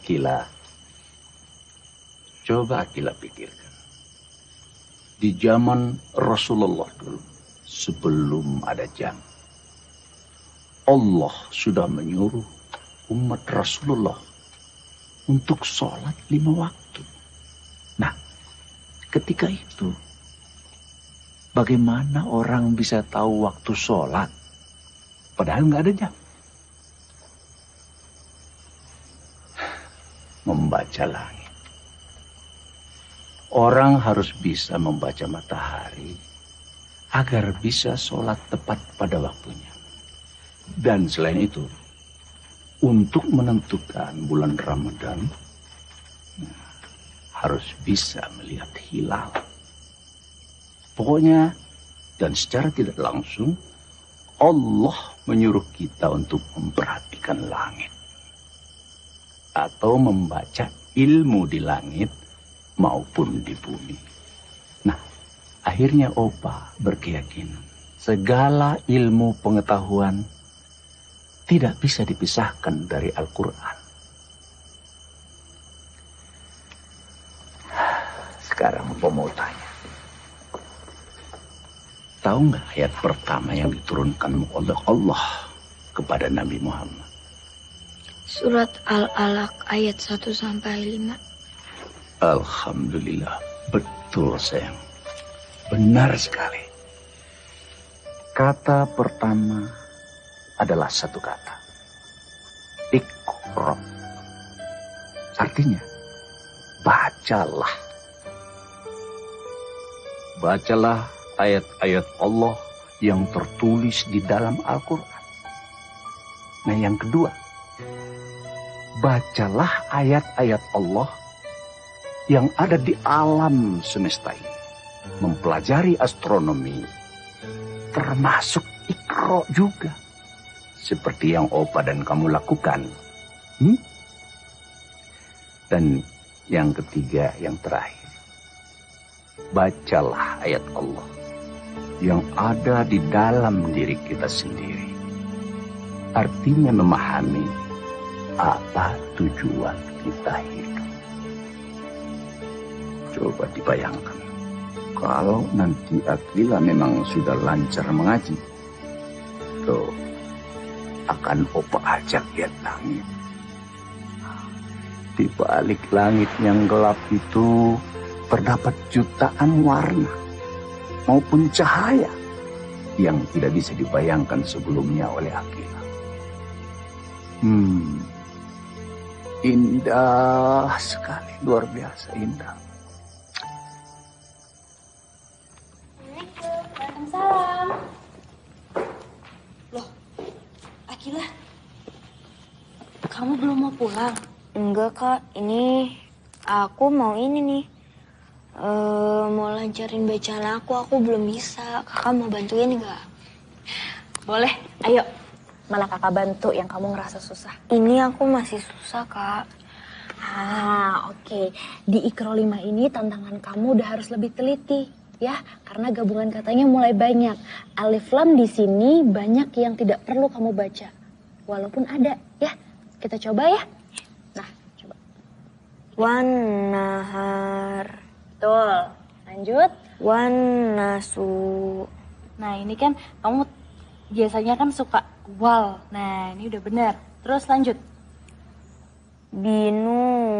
Kila, coba Kila pikirkan. Di zaman Rasulullah dulu, sebelum ada jam, Allah sudah menyuruh umat Rasulullah untuk sholat 5 waktu. Nah, ketika itu, bagaimana orang bisa tahu waktu sholat? Padahal nggak ada jam. Membaca langit. Orang harus bisa membaca matahari agar bisa sholat tepat pada waktunya. Dan selain itu, untuk menentukan bulan Ramadan, harus bisa melihat hilal. Pokoknya, dan secara tidak langsung, Allah menyuruh kita untuk memperhatikan langit. Atau membaca ilmu di langit maupun di bumi. Nah, akhirnya Opa berkeyakinan segala ilmu pengetahuan tidak bisa dipisahkan dari Al-Quran. Sekarang Opa mau tanya. Tahu nggak ayat pertama yang diturunkan oleh Allah kepada Nabi Muhammad? Surat Al-Alaq ayat 1-5. Alhamdulillah, betul sayang. Benar sekali. Kata pertama adalah satu kata. Iqra. Artinya, bacalah. Bacalah ayat-ayat Allah yang tertulis di dalam Al-Quran. Nah, yang kedua, bacalah ayat-ayat Allah yang ada di alam semesta ini. Mempelajari astronomi, termasuk Iqra juga. Seperti yang Opa dan kamu lakukan. Dan yang ketiga, yang terakhir. Bacalah ayat Allah yang ada di dalam diri kita sendiri. Artinya memahami apa tujuan kita hidup. Coba dibayangkan, kalau nanti Akila memang sudah lancar mengaji, tuh akan Opa ajak lihat langit. Di balik langit yang gelap itu terdapat jutaan warna maupun cahaya yang tidak bisa dibayangkan sebelumnya oleh Akila. Indah sekali, luar biasa indah. Waalaikumsalam. Loh, Akila, kamu belum mau pulang? Enggak kak, ini aku mau ini nih. Mau lancarin bacaan aku belum bisa. Kakak mau bantuin nggak? Boleh, ayo. Mana kakak bantu yang kamu ngerasa susah? Ini aku masih susah, Kak. Oke. Di Iqra 5 ini tantangan kamu udah harus lebih teliti, ya. Karena gabungan katanya mulai banyak. Alif lam di sini banyak yang tidak perlu kamu baca. Walaupun ada, ya. Kita coba ya. Nah, coba. Wan nahar. Betul. Lanjut. Wan nasu. Nah, ini kan kamu biasanya kan suka wal. Nah, ini udah benar. Terus lanjut. Binuduri.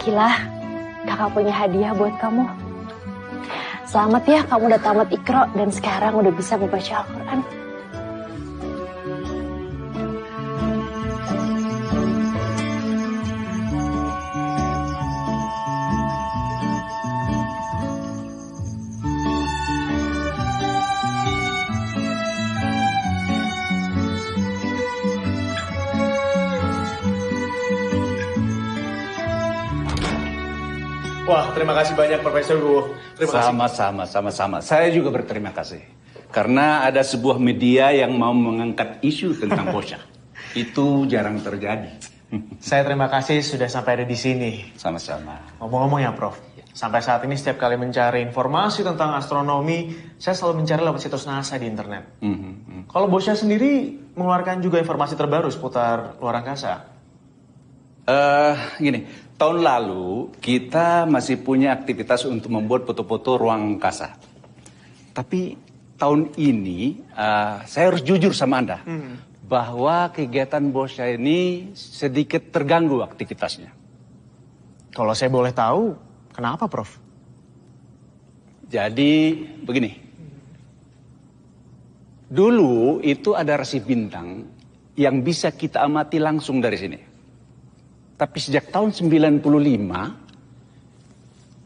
Akila, kakak punya hadiah buat kamu. Selamat ya, kamu udah tamat Iqra dan sekarang udah bisa membaca Al-Quran. Wah, terima kasih banyak Profesor Gu. Sama-sama. Saya juga berterima kasih. Karena ada sebuah media yang mau mengangkat isu tentang Bosya. Itu jarang terjadi. Saya terima kasih sudah sampai ada di sini. Sama-sama. Ngomong-ngomong ya Prof, sampai saat ini setiap kali mencari informasi tentang astronomi, saya selalu mencari lewat situs NASA di internet. Kalau Bosya sendiri mengeluarkan juga informasi terbaru seputar luar angkasa. Gini. Tahun lalu kita masih punya aktivitas untuk membuat foto-foto ruang angkasa. Tapi tahun ini saya harus jujur sama Anda bahwa kegiatan Bosya ini sedikit terganggu aktivitasnya. Kalau saya boleh tahu, kenapa Prof? Jadi begini. Dulu itu ada rasi bintang yang bisa kita amati langsung dari sini. Tapi sejak tahun 95,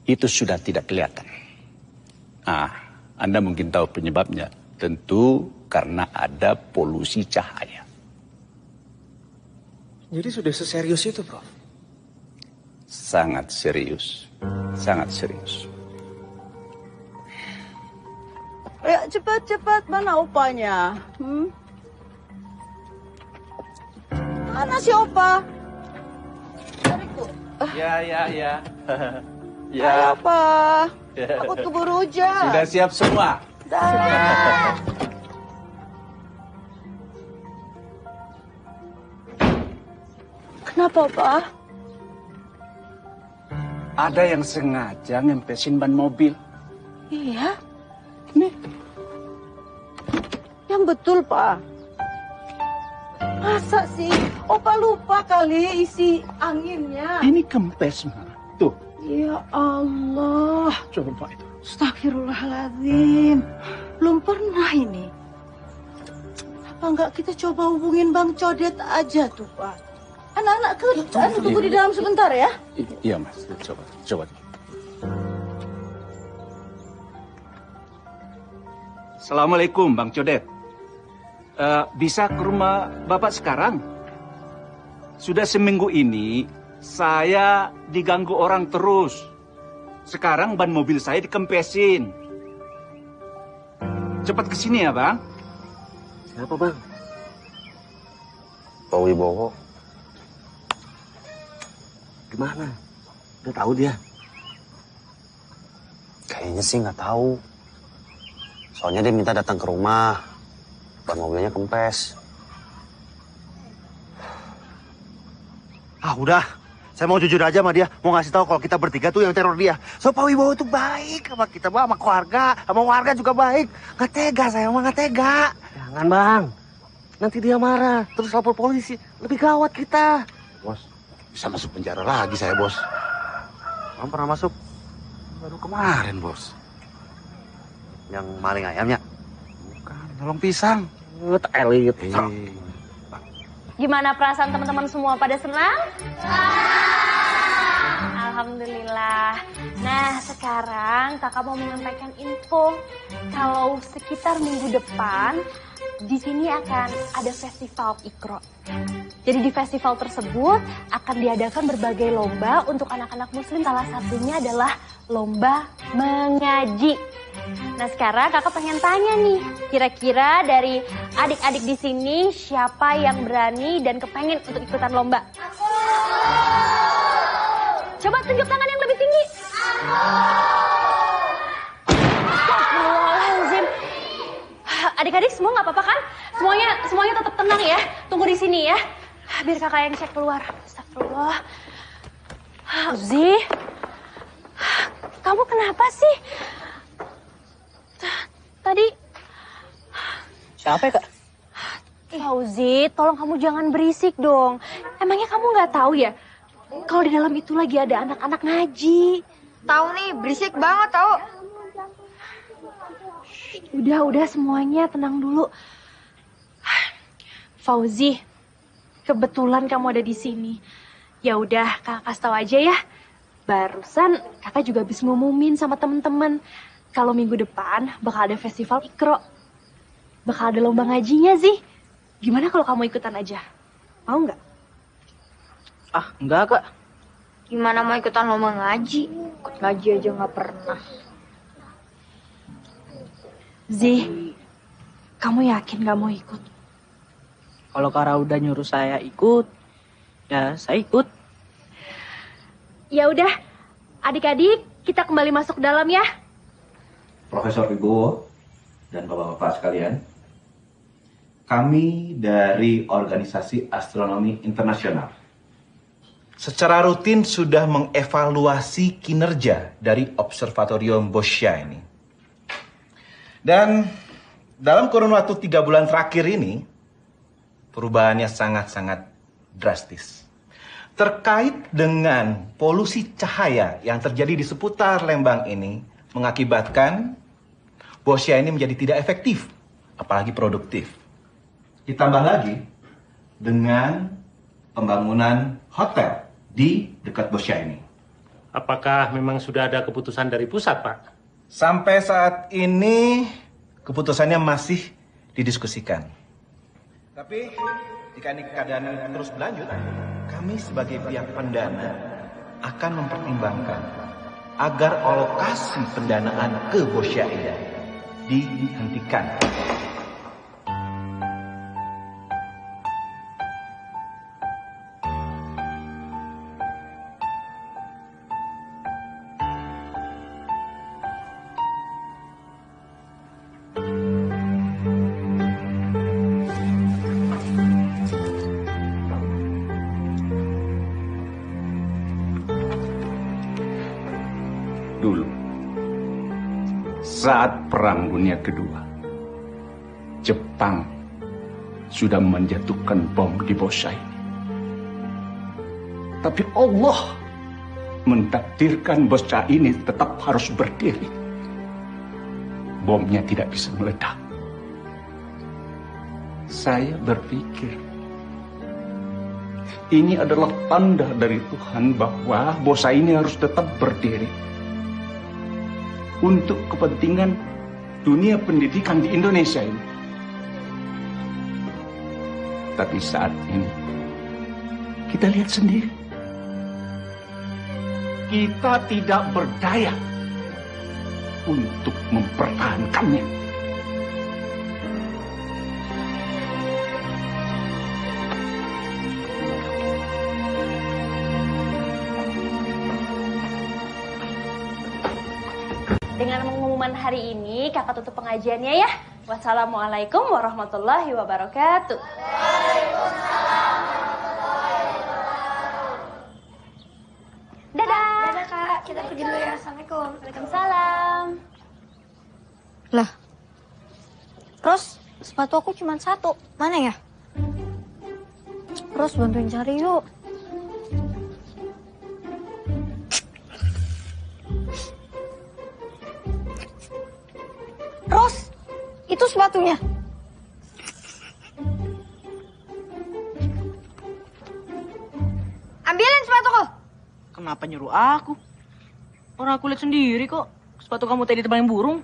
itu sudah tidak kelihatan. Anda mungkin tahu penyebabnya. Tentu karena ada polusi cahaya. Jadi sudah seserius itu, Prof? Sangat serius. Sangat serius. Ya, cepat-cepat, mana opanya? Mana si opa? Ya. Ya. Apa? Takut keburu hujan. Sudah siap semua? Dah. Kenapa, Pak? Ada yang sengaja ngempesin ban mobil. Iya. Nih. Yang betul, Pak. Masa sih? Opa lupa kali isi anginnya. Ini kempes, Ma. Tuh. Ya Allah. Coba itu. Astagfirullahaladzim. Belum pernah ini. Apa enggak kita coba hubungin Bang Codet aja tuh, Pak? Anak-anak kerjaan tunggu di dalam sebentar ya. Iya, Mas. Coba. Assalamualaikum, Bang Codet. Bisa ke rumah Bapak sekarang? Sudah seminggu ini saya diganggu orang terus. Sekarang ban mobil saya dikempesin. Cepat ke sini ya, Bang. Siapa, Bang? Pak Wibowo. Gimana? Udah tahu dia? Kayaknya sih nggak tahu. Soalnya dia minta datang ke rumah. Ban mobilnya kempes. Udah. Saya mau jujur aja sama dia. Mau ngasih tahu kalau kita bertiga tuh yang teror dia. So, Pak Wibowo tuh baik sama kita, sama keluarga. Sama warga juga baik. Nggak tega, saya mah nggak tega. Jangan, Bang. Nanti dia marah. Terus lapor polisi. Lebih gawat kita. Bos, bisa masuk penjara lagi saya, Bos. Kamu pernah masuk? Baru kemarin, Bos. Yang maling ayamnya? Bukan, nolong pisang. Elit. Gimana perasaan teman-teman semua, pada senang? Alhamdulillah. Nah, sekarang kakak mau menyampaikan info kalau sekitar minggu depan di sini akan ada festival Iqra. Jadi di festival tersebut akan diadakan berbagai lomba untuk anak-anak muslim. Salah satunya adalah lomba mengaji. Nah, sekarang kakak pengen tanya nih, kira-kira dari adik-adik di sini siapa yang berani dan kepengen untuk ikutan lomba? Coba tunjuk tangan yang lebih tinggi. Astagfirullahaladzim. Adik-adik semua nggak apa-apa kan? Semuanya tetap tenang ya. Tunggu di sini ya. Biar kakak yang cek keluar. Astagfirullah. Uzi, kamu kenapa sih? Tadi siapa ya, Kak? Fauzi, tolong kamu jangan berisik dong. Emangnya kamu nggak tahu ya? kalau di dalam itu lagi ada anak-anak ngaji. Tahu nih, berisik banget tahu. Udah semuanya tenang dulu. Fauzi, kebetulan kamu ada di sini. Ya udah, kakak kasih tahu aja ya. Barusan kakak juga habis ngumumin sama temen-temen kalau minggu depan bakal ada festival Iqra. Bakal ada lomba ngajinya sih. Gimana kalau kamu ikutan aja? Mau nggak? Ah, enggak, Kak. Gimana mau ikutan lomba ngaji? Ikut ngaji aja nggak pernah. Zih, kamu yakin gak mau ikut? Kalau Kara udah nyuruh saya ikut, ya saya ikut. Ya udah, adik-adik, kita kembali masuk ke dalam ya. Profesor Wibowo dan bapak-bapak sekalian, kami dari Organisasi Astronomi Internasional secara rutin sudah mengevaluasi kinerja dari Observatorium Boscia ini. Dan dalam kurun waktu 3 bulan terakhir ini, perubahannya sangat-sangat drastis. Terkait dengan polusi cahaya yang terjadi di seputar Lembang ini, mengakibatkan Boscia ini menjadi tidak efektif, apalagi produktif. Ditambah lagi dengan pembangunan hotel di dekat Boscia ini. Apakah memang sudah ada keputusan dari pusat, Pak? Sampai saat ini keputusannya masih didiskusikan. Tapi jika ini keadaan ini terus berlanjut, kami sebagai pihak pendana akan mempertimbangkan agar alokasi pendanaan ke Boscia ini dihentikan. Dulu, saat Perang Dunia Kedua, Jepang sudah menjatuhkan bom di Boscia ini. Tapi Allah mentakdirkan Boscia ini tetap harus berdiri. Bomnya tidak bisa meledak. Saya berpikir, ini adalah tanda dari Tuhan bahwa Boscia ini harus tetap berdiri untuk kepentingan dunia pendidikan di Indonesia ini. Tapi saat ini, kita lihat sendiri. Kita tidak berdaya untuk mempertahankannya. Dengan pengumuman hari ini, kakak tutup pengajiannya ya. Wassalamualaikum warahmatullahi wabarakatuh. Dadah. Dadah kak, kita pergi dulu ya. Assalamualaikum. Waalaikumsalam. Lah, Ros, sepatu aku cuma satu. Mana ya? Ros, bantuin cari yuk. Ros, itu sepatunya. Ambilin sepatuku. Kenapa nyuruh aku? Orang aku lihat sendiri kok. Sepatu kamu tadi ditebangin burung.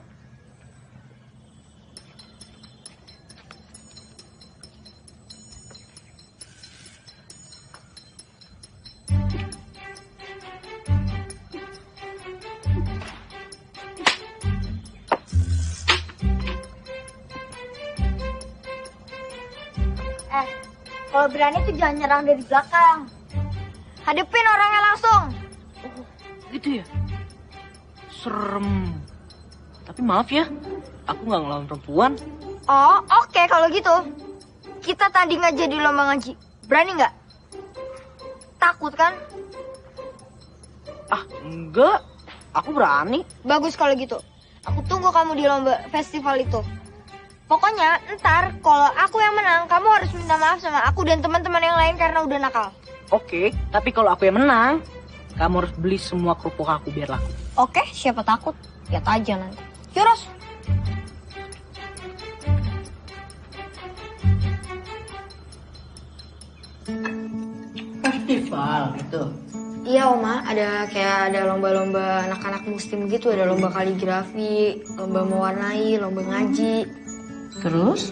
Kalau berani tuh jangan nyerang dari belakang. Hadepin orangnya langsung. Oh, gitu ya? Serem. Tapi maaf ya, aku nggak ngelawan perempuan. Oh, oke kalau gitu. Kita tanding aja di lomba ngaji. Berani nggak? Takut kan? Ah, enggak. Aku berani. Bagus kalau gitu. Aku tunggu kamu di lomba festival itu. Pokoknya ntar kalau aku yang menang, kamu harus minta maaf sama aku dan teman-teman yang lain karena udah nakal. Oke, tapi kalau aku yang menang, kamu harus beli semua kerupuk aku biar laku. Oke, siapa takut? Lihat aja nanti. Yuk, Festival gitu. Iya Oma, ada lomba-lomba anak-anak muslim gitu, ada lomba kaligrafi, lomba mewarnai, lomba ngaji. Terus?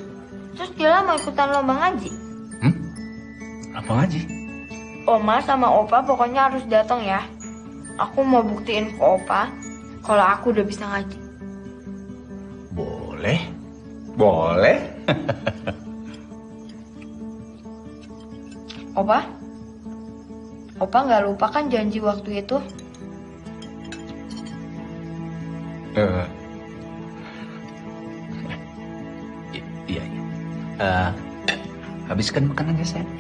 Terus Gila mau ikutan lomba ngaji? Apa ngaji? Oma sama Opa pokoknya harus datang ya. Aku mau buktiin ke Opa kalau aku udah bisa ngaji. Boleh. Boleh. Opa? Opa nggak lupa kan janji waktu itu? Iya. Habiskan makanannya, sayang.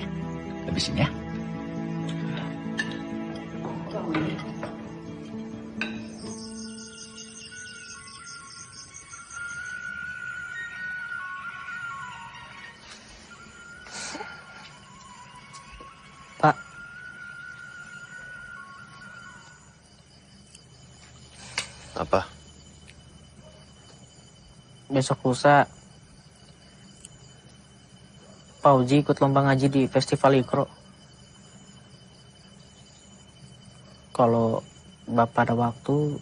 Habisin ya. Pak. Apa? Besok lusa Pak Uji ikut lomba ngaji di Festival Iqra. Kalau Bapak ada waktu,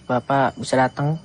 Bapak bisa datang.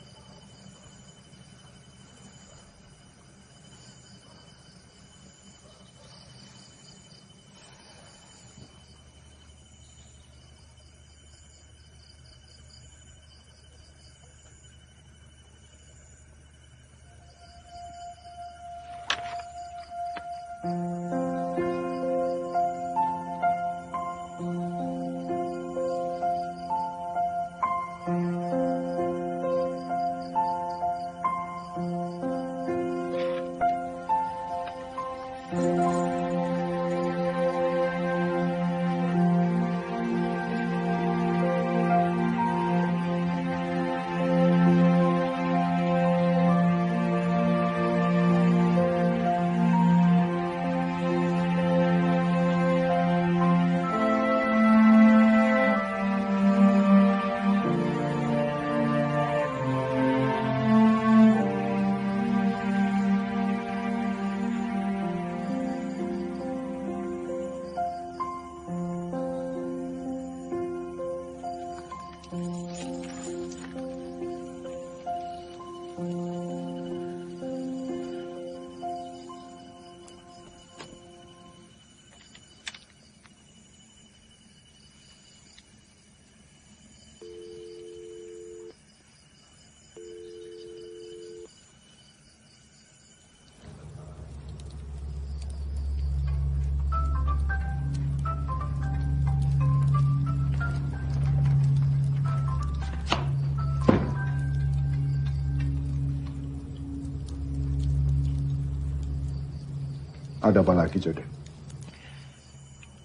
Ada apa lagi, Jode?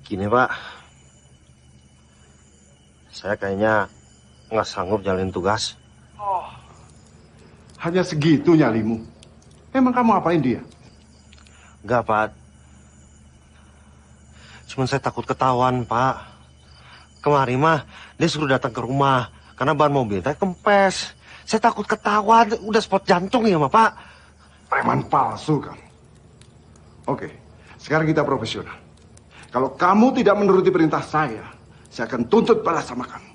Gini, Pak. Saya kayaknya nggak sanggup jalanin tugas. Oh, hanya segitu nyalimu. Emang kamu apain dia? Nggak, Pak. Cuman saya takut ketahuan, Pak. Kemarin mah dia suruh datang ke rumah karena ban mobilnya kempes. Saya takut ketahuan, udah spot jantung ya, Pak. Preman palsu kamu. Oke, sekarang kita profesional. Kalau kamu tidak menuruti perintah saya akan tuntut balas sama kamu.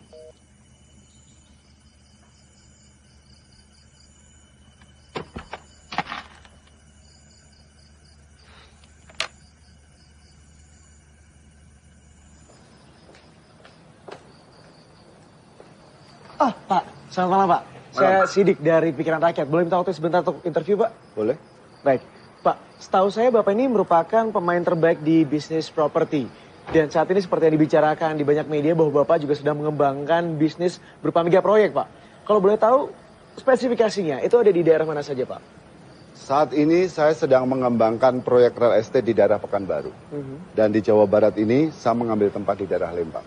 Oh, Pak. Selamat malam, Pak. Saya Sidik dari Pikiran Rakyat. Boleh minta waktu sebentar untuk interview, Pak? Boleh. Baik. Pak, setahu saya Bapak ini merupakan pemain terbaik di bisnis properti. Dan saat ini seperti yang dibicarakan di banyak media bahwa Bapak juga sedang mengembangkan bisnis berupa mega proyek, Pak. Kalau boleh tahu, spesifikasinya itu ada di daerah mana saja, Pak? Saat ini saya sedang mengembangkan proyek real estate di daerah Pekanbaru. Dan di Jawa Barat ini saya mengambil tempat di daerah Lembang.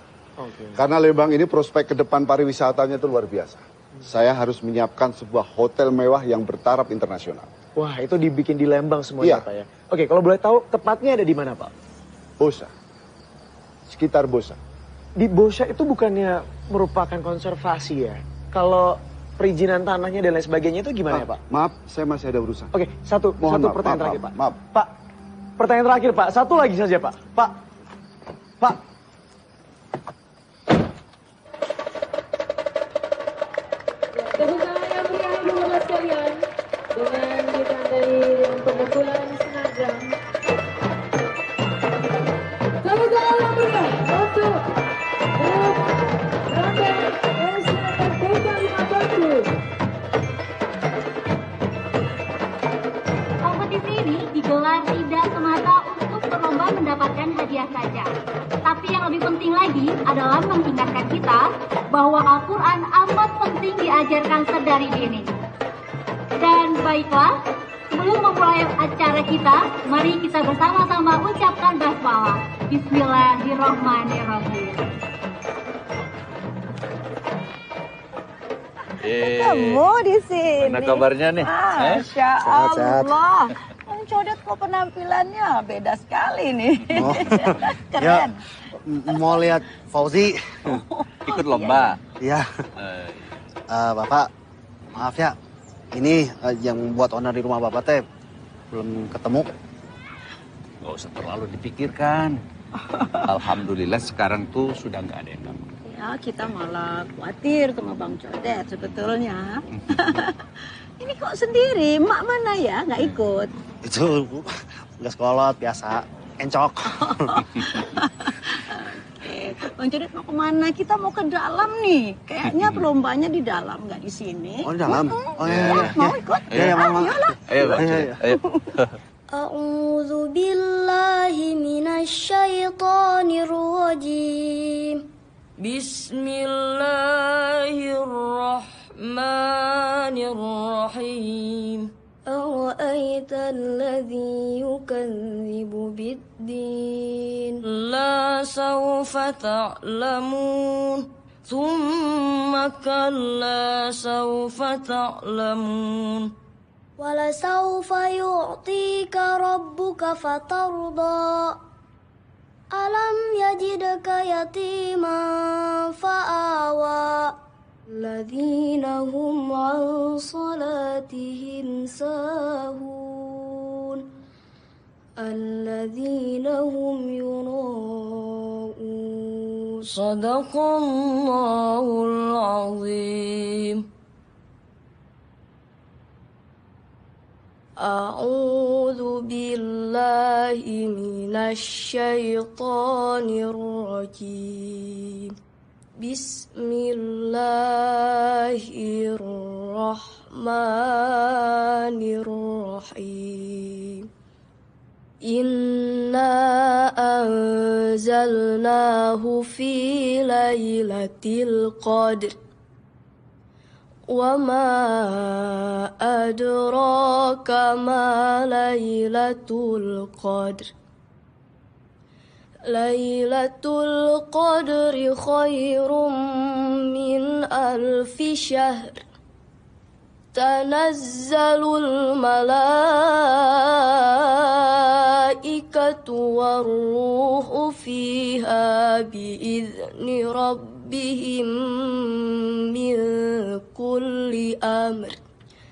Karena Lembang ini prospek ke depan pariwisatanya itu luar biasa. Saya harus menyiapkan sebuah hotel mewah yang bertaraf internasional. Wah, itu dibikin di Lembang semuanya, Iya. Pak ya. Oke, kalau boleh tahu tepatnya ada di mana, Pak? Bosha. Sekitar Bosha. Di Bosha itu bukannya merupakan konservasi ya? Kalau perizinan tanahnya dan lain sebagainya itu gimana ya Pak? Maaf, saya masih ada urusan. Oke, satu pertanyaan terakhir Pak. Maaf. Pak, pertanyaan terakhir Pak. Satu lagi saja Pak. Pak. Kebukaan yang berakhir dulu sekalian dengan ditandai pemukulan setengah jam. Kebukaan yang berakhir untuk grup Roket S Terbuka 5 batu. Kompetisi ini digelar tidak semata untuk berlomba mendapatkan hadiah saja. Tapi yang lebih penting lagi adalah mengingatkan kita bahwa Al-Quran amat penting diajarkan sedari dini. Dan baiklah, sebelum memulai acara kita, mari kita bersama-sama ucapkan basmalah. Bismillahirrahmanirrahim. Ketemu di sini. Mana kabarnya nih? Masya Allah. Bang Codet kok penampilannya beda sekali nih. Oh. Keren. Mau lihat Fauzi. Ikut lomba. Iya. Bapak, maaf ya. Ini yang buat owner di rumah Bapak teh belum ketemu. Gak usah terlalu dipikirkan. Alhamdulillah sekarang tuh sudah nggak ada yang ganggu. Ya, kita malah khawatir sama Bang Codet sebetulnya. Ini kok sendiri, mak mana ya nggak ikut? Itu nggak sekolah biasa, encok. Bang Codet mau kemana? Kita mau ke dalam nih. Kayaknya perlombanya di dalam, nggak di sini. Oh di dalam? Oh iya. Mau ikut? Iya, Mama. Ayo, Bang. Ayo. أعوذ بالله من الشيطان الرجيم بسم الله الرحمن الرحيم أرأيت الذي يكذب بالدين لا سوف تعلمون ثم كلا سوف تعلمون ولسوف يعطيك ربك فترضى ألم يجدك يتيما فآوى الذين هم عن صلاتهم ساهون الذين هم يراءون صدق الله العظيم أعوذ بالله من الشيطان الرجيم بسم الله الرحمن الرحيم إنا أنزلناه في ليلة القدر وما أدراك ما ليلة القدر ليلة القدر خير من 1000 شهر تنزل الملائكة والروح فيها بإذن ربهم من كل أمر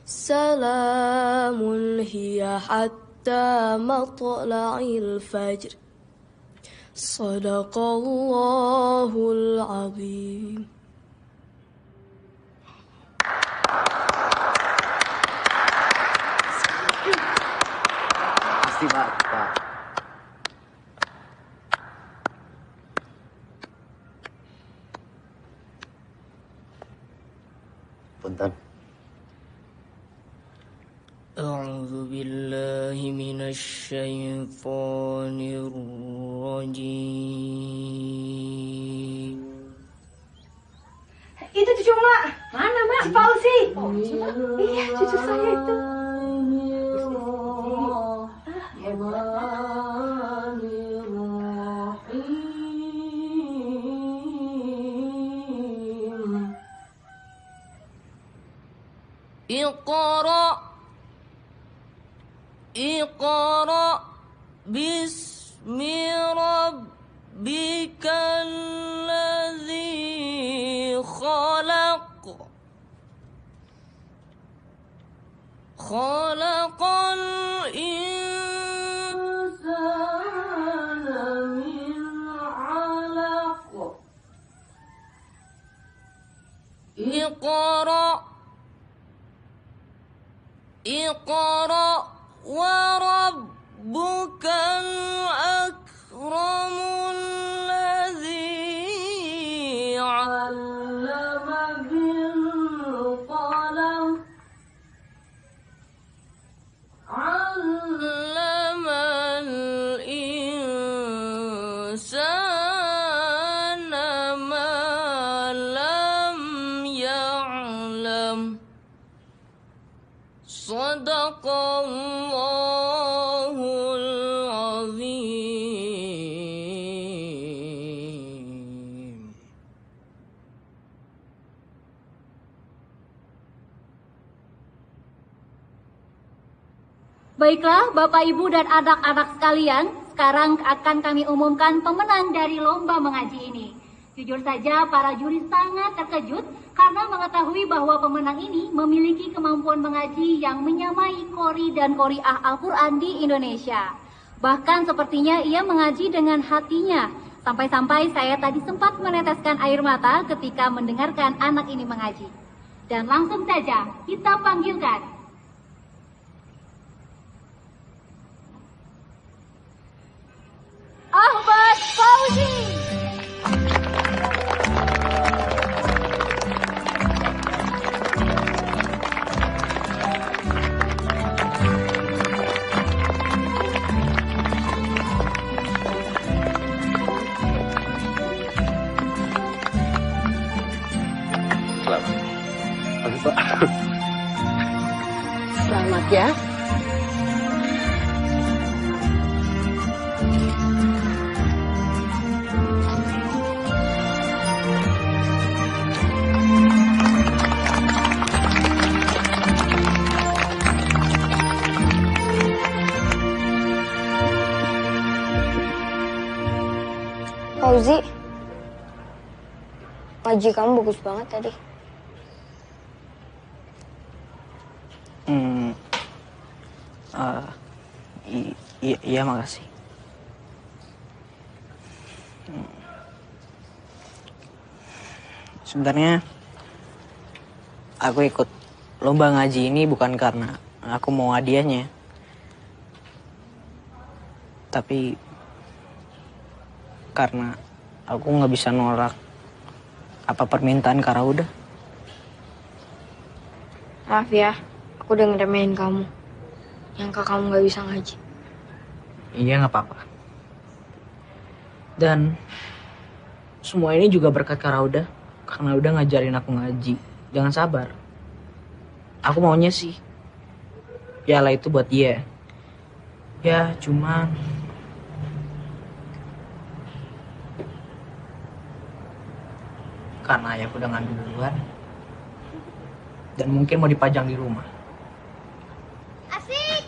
سلام هي حتى مطلع الفجر صدق الله العظيم. Pasti Pak. Punten. أعوذ بالله من الشيطان الرجيم. Itu cucu Mak. Mana Mak? Si Fauzi. Oh, iya, cucu saya itu. اقرأ اقرأ باسم rabbikal ladzi khalaqal insana min 'alaq. Iqra wa rabbukal akramul ladzi 'allama bil qalam. 'Allamal insana ma lam ya'lam. Sadaqallahul azim. Baiklah, Bapak, Ibu, dan anak-anak sekalian, sekarang akan kami umumkan pemenang dari lomba mengaji ini. Jujur saja, para juri sangat terkejut karena mengetahui bahwa pemenang ini memiliki kemampuan mengaji yang menyamai qori dan qori'ah Al-Quran di Indonesia. Bahkan sepertinya ia mengaji dengan hatinya. Sampai-sampai saya tadi sempat meneteskan air mata ketika mendengarkan anak ini mengaji. Dan langsung saja kita panggilkan Ahmad Fauzi. Selamat ya. Fauzi, ngaji kamu bagus banget tadi. Iya makasih. Sebenarnya aku ikut lomba ngaji ini bukan karena aku mau hadiahnya, tapi karena aku nggak bisa nolak apa permintaan Kak Rauda. Maaf ya, aku udah ngeremehin kamu. Nyangka kamu nggak bisa ngaji. Iya, nggak apa-apa. Dan semua ini juga berkat Kak Rauda, karena udah ngajarin aku ngaji. Jangan sabar. Aku maunya sih piala itu buat dia. Ya, cuma karena ayahku udah ngambil duluan dan mungkin mau dipajang di rumah. Asik,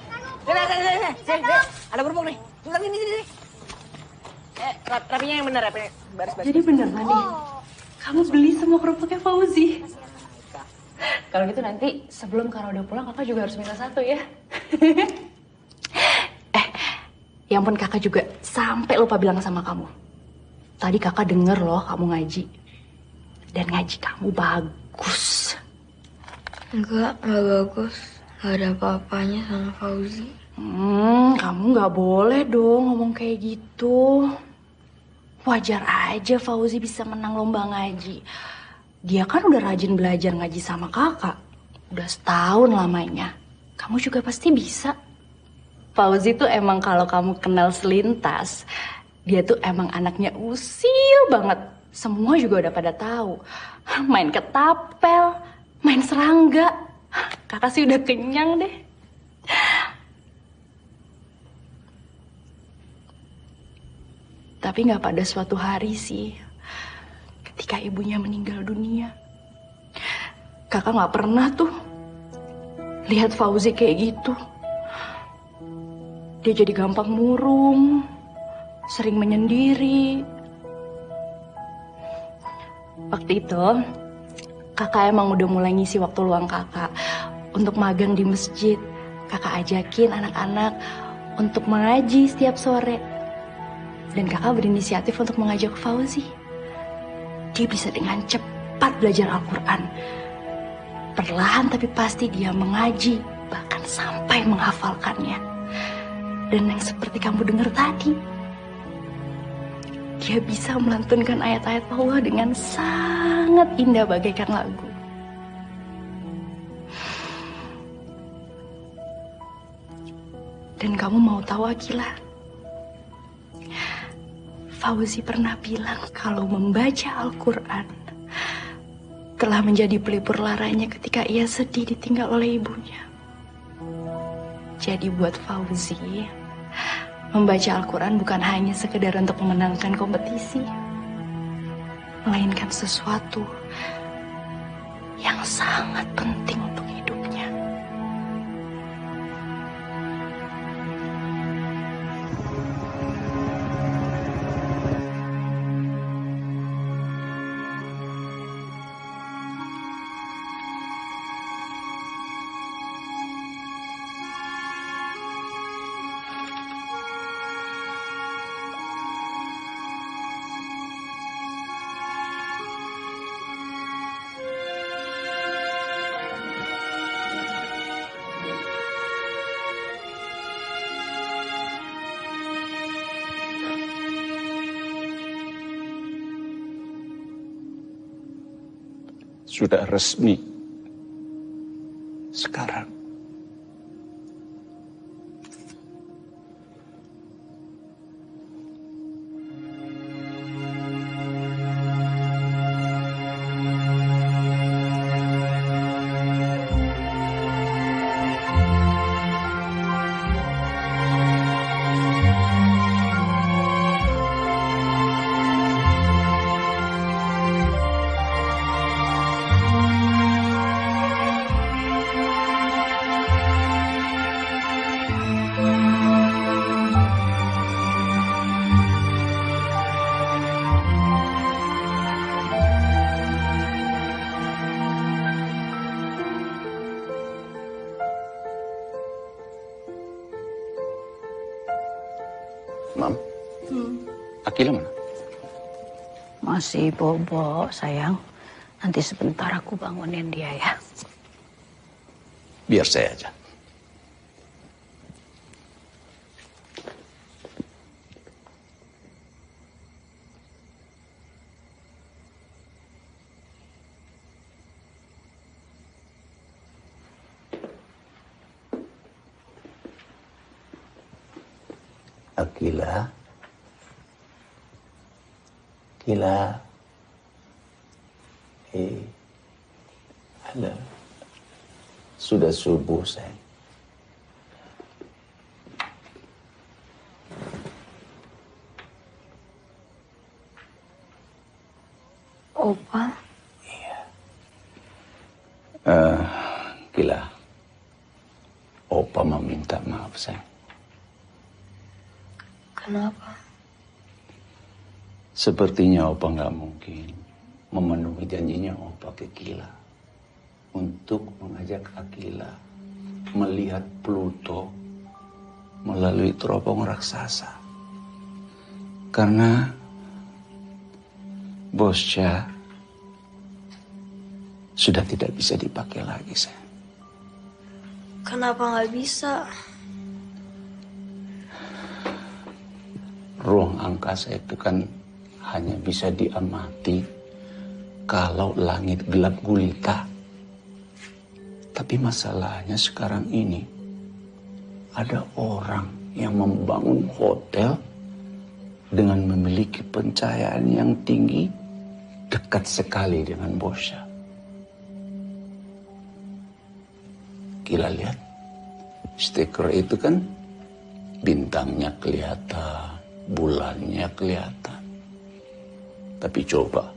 Sini, ada kerupuk nih. Sebentar, sini. Rapinya yang benar, rapinya. Baris. Jadi bener nih, kamu beli semua kerupuknya Fauzi. Kalau gitu nanti sebelum Kak Rauda pulang, kakak juga harus minta satu ya. Ya ampun, kakak juga sampai lupa bilang sama kamu. Tadi kakak denger loh kamu ngaji. Dan ngaji kamu bagus. Enggak bagus. Gak ada apa-apanya sama Fauzi. Kamu gak boleh dong ngomong kayak gitu. Wajar aja Fauzi bisa menang lomba ngaji. Dia kan udah rajin belajar ngaji sama kakak. Udah setahun lamanya. Kamu juga pasti bisa. Fauzi tuh emang kalau kamu kenal selintas, dia tuh emang anaknya usil banget. Semua juga udah pada tahu. Main ketapel, main serangga. Kakak sih udah kenyang deh. Tapi gak pada suatu hari sih, ketika ibunya meninggal dunia, kakak gak pernah tuh lihat Fauzi kayak gitu. Dia jadi gampang murung, sering menyendiri. Waktu itu, kakak emang udah mulai ngisi waktu luang kakak untuk magang di masjid. Kakak ajakin anak-anak untuk mengaji setiap sore. Dan kakak berinisiatif untuk mengajak Fauzi. Dia bisa dengan cepat belajar Al-Quran. Perlahan tapi pasti dia mengaji, bahkan sampai menghafalkannya. Dan yang seperti kamu dengar tadi, dia bisa melantunkan ayat-ayat Allah dengan sangat indah bagaikan lagu. Dan kamu mau tahu, Akila? Fauzi pernah bilang kalau membaca Al-Quran telah menjadi pelipur laranya ketika ia sedih ditinggal oleh ibunya. Jadi buat Fauzi, membaca Al-Quran bukan hanya sekedar untuk memenangkan kompetisi, melainkan sesuatu yang sangat penting untuk hidupnya. Sudah resmi sekarang. Mam, Akila mana? Masih bobo, sayang. Nanti sebentar aku bangunin dia ya. Biar saya aja. Akila. Akila. Ada. Sudah subuh, sayang. Opa? Gila. Opa meminta maaf, sayang. Kenapa? Sepertinya Opa nggak mungkin memenuhi janjinya Opa ke Gila untuk mengajak Akila melihat Pluto melalui teropong raksasa. Karena bosnya sudah tidak bisa dipakai lagi, sayang. Kenapa nggak bisa? Ruang angkasa itu kan hanya bisa diamati kalau langit gelap gulita. Tapi masalahnya sekarang ini ada orang yang membangun hotel dengan memiliki pencahayaan yang tinggi dekat sekali dengan bosnya. Gila, lihat. Stiker itu kan bintangnya kelihatan, bulannya kelihatan. Tapi coba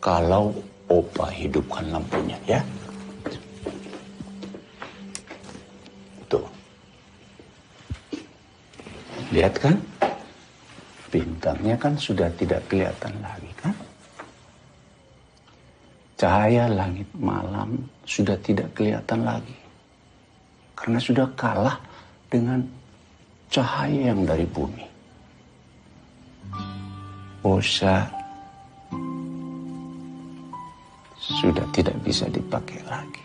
kalau Opa hidupkan lampunya, ya. Tuh. Lihat kan? Bintangnya kan sudah tidak kelihatan lagi kan? Cahaya langit malam sudah tidak kelihatan lagi. Karena sudah kalah dengan cahaya yang dari bumi. Bosa sudah tidak bisa dipakai lagi.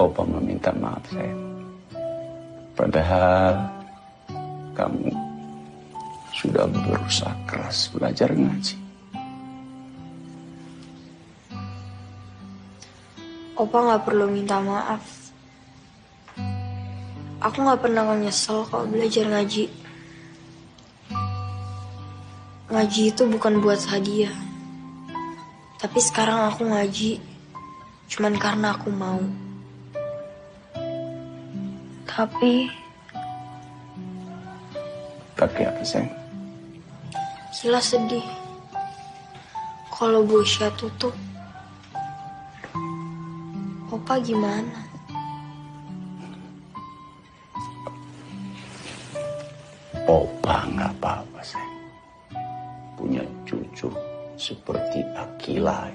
Opa meminta maaf sayang. Padahal kamu sudah berusaha keras belajar ngaji. Opa nggak perlu minta maaf. Aku nggak pernah nyesel kalau belajar ngaji. Ngaji itu bukan buat hadiah. Tapi sekarang aku ngaji cuman karena aku mau. Tapi apa sayang? Kila sedih kalau Bosya tutup. Opa gimana? Opa nggak apa-apa sayang. Punya cucu seperti Akila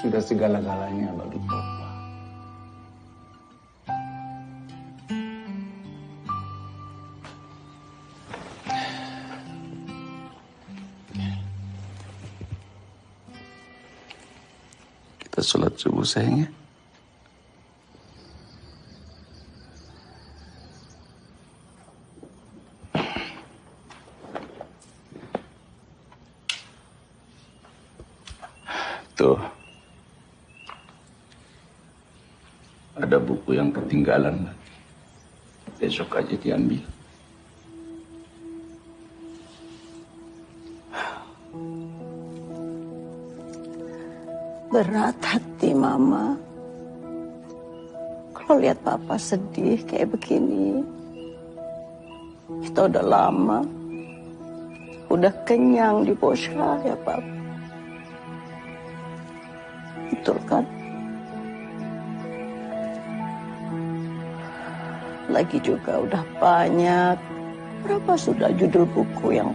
sudah segala-galanya bagi Opa. Kita sholat subuh sayang ya. Tuh. Ada buku yang ketinggalan lagi. Besok aja diambil. Berat hati Mama kalau lihat Papa sedih kayak begini. Kita udah lama, udah kenyang di Bosya ya Papa. Betul kan? Lagi juga udah banyak. Berapa sudah judul buku yang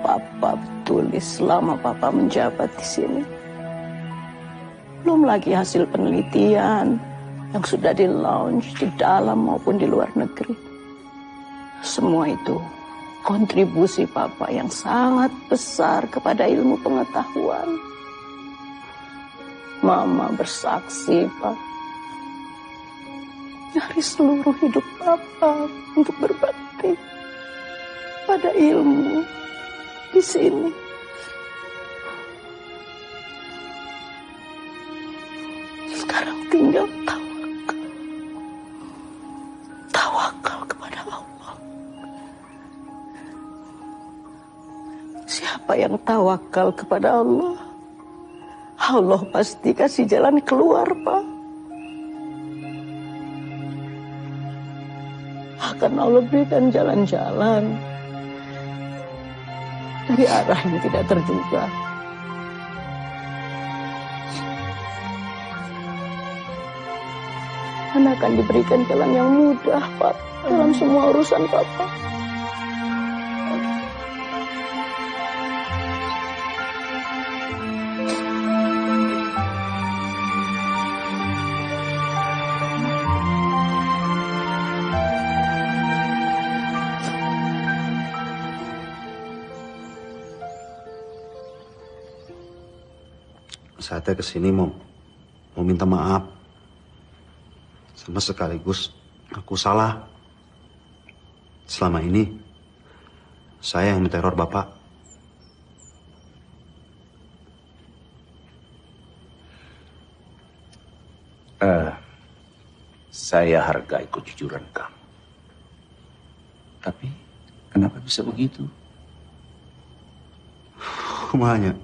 Papa tulis selama Papa menjabat di sini? Belum lagi hasil penelitian yang sudah di-launch di dalam maupun di luar negeri. Semua itu kontribusi Papa yang sangat besar kepada ilmu pengetahuan. Mama bersaksi, Pak. Dari seluruh hidup Papa untuk berbakti pada ilmu di sini. Sekarang tinggal tawakal kepada Allah. Siapa yang tawakal kepada Allah, Allah pasti kasih jalan keluar, Pak. Akan Allah berikan jalan-jalan dari arah yang tidak terduga. Dan akan diberikan jalan yang mudah, Pak, dalam semua urusan Papa. Saya kesini mau minta maaf. Sama sekaligus aku salah. Selama ini saya yang menteror Bapak. Saya hargai kejujuran kamu. Tapi kenapa bisa begitu? Kumanya.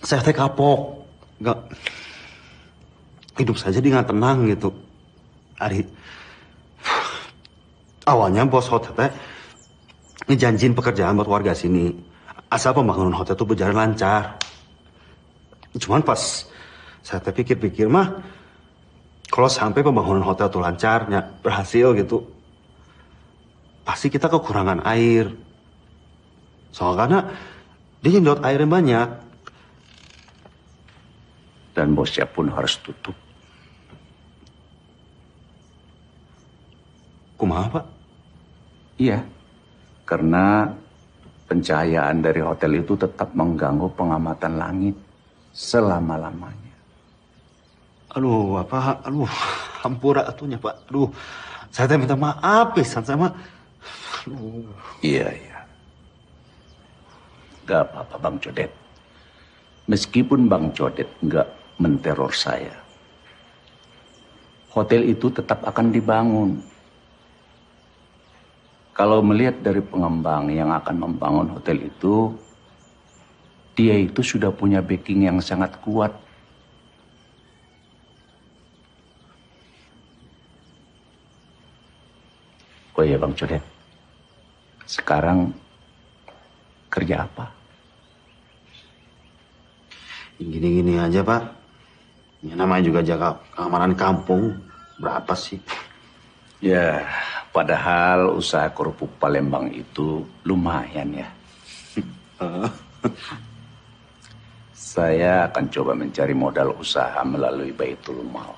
Saya teh kapok. Nggak. Hidup saya jadi nggak tenang gitu. Awalnya bos hotel teh ngejanjiin pekerjaan buat warga sini. Asal pembangunan hotel itu berjalan lancar. Cuman pas saya teh pikir-pikir mah Kalau sampai pembangunan hotel itu lancar, berhasil gitu, pasti kita kekurangan air. Soalnya karena dia nyedot air yang banyak. Dan bosnya pun harus tutup. Kumaha, Pak? Iya, karena pencahayaan dari hotel itu tetap mengganggu pengamatan langit selama-lamanya. Aduh, hampura atunya, Pak. Aduh, saya minta maaf, pisan sama. Iya. Gak apa-apa, Bang Codet. Meskipun Bang Codet gak menteror saya, hotel itu tetap akan dibangun. Kalau melihat dari pengembang yang akan membangun hotel itu, dia itu sudah punya backing yang sangat kuat. Oh iya Bang Codet, sekarang kerja apa? Gini-gini aja, Pak. Ya, namanya juga jaga keamanan kampung. Berapa sih? Ya, padahal usaha kerupuk Palembang itu lumayan ya. Saya akan coba mencari modal usaha melalui Baitul Mal.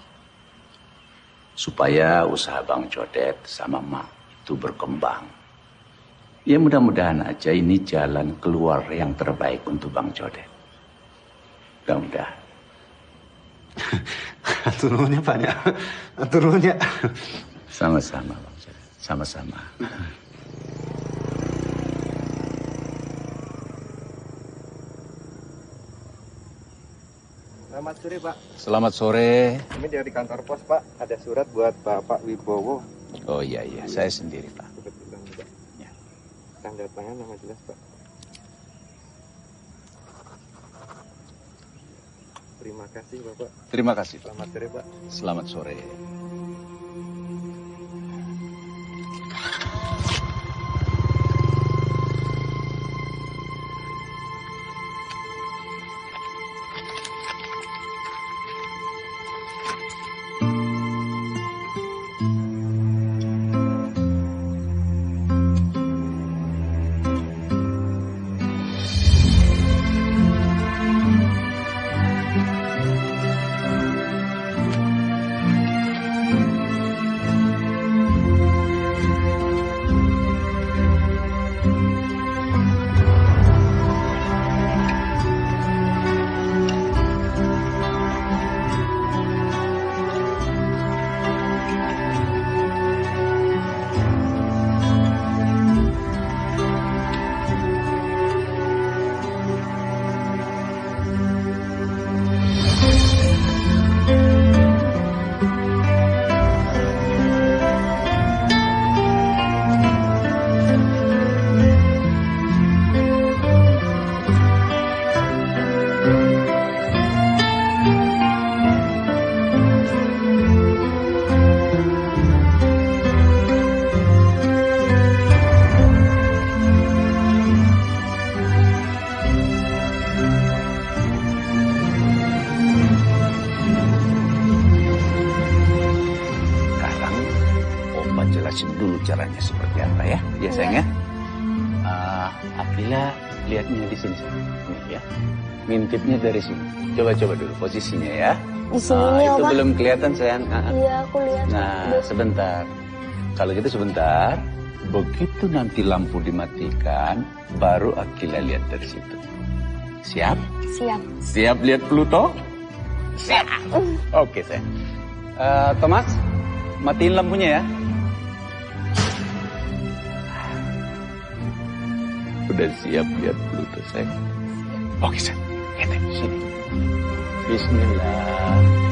Supaya usaha Bang Codet sama Mak itu berkembang. Ya mudah-mudahan aja ini jalan keluar yang terbaik untuk Bang Codet. Mudah-mudahan. Aturunnya, Pak. Aturunnya. Sama-sama, Bang Codet. Sama-sama. Selamat sore, Pak. Selamat sore. Ini dari kantor pos, Pak. Ada surat buat Bapak Wibowo. Oh iya, saya sendiri, Pak. Kebetulan, Pak. Ya. Tanda tangan nama jelas, Pak. Terima kasih, Bapak. Terima kasih, Pak. Selamat sore, Pak. Selamat sore. Caranya seperti apa ya? Ya sayang ya. Akila lihatnya di sini. Nih ya. Ngintipnya dari sini. Coba dulu posisinya ya. Di sini itu Pak. belum kelihatan sayang. Iya, aku lihat. Nah, sebentar. Kalau gitu sebentar. Begitu nanti lampu dimatikan, baru Akila lihat dari situ. Siap? Siap. Siap lihat Pluto? Siap. Oke sayang. Thomas, matiin lampunya ya. Udah siap lihat Pluto, sayang? Oke, sayang. Lihat sini. Bismillah.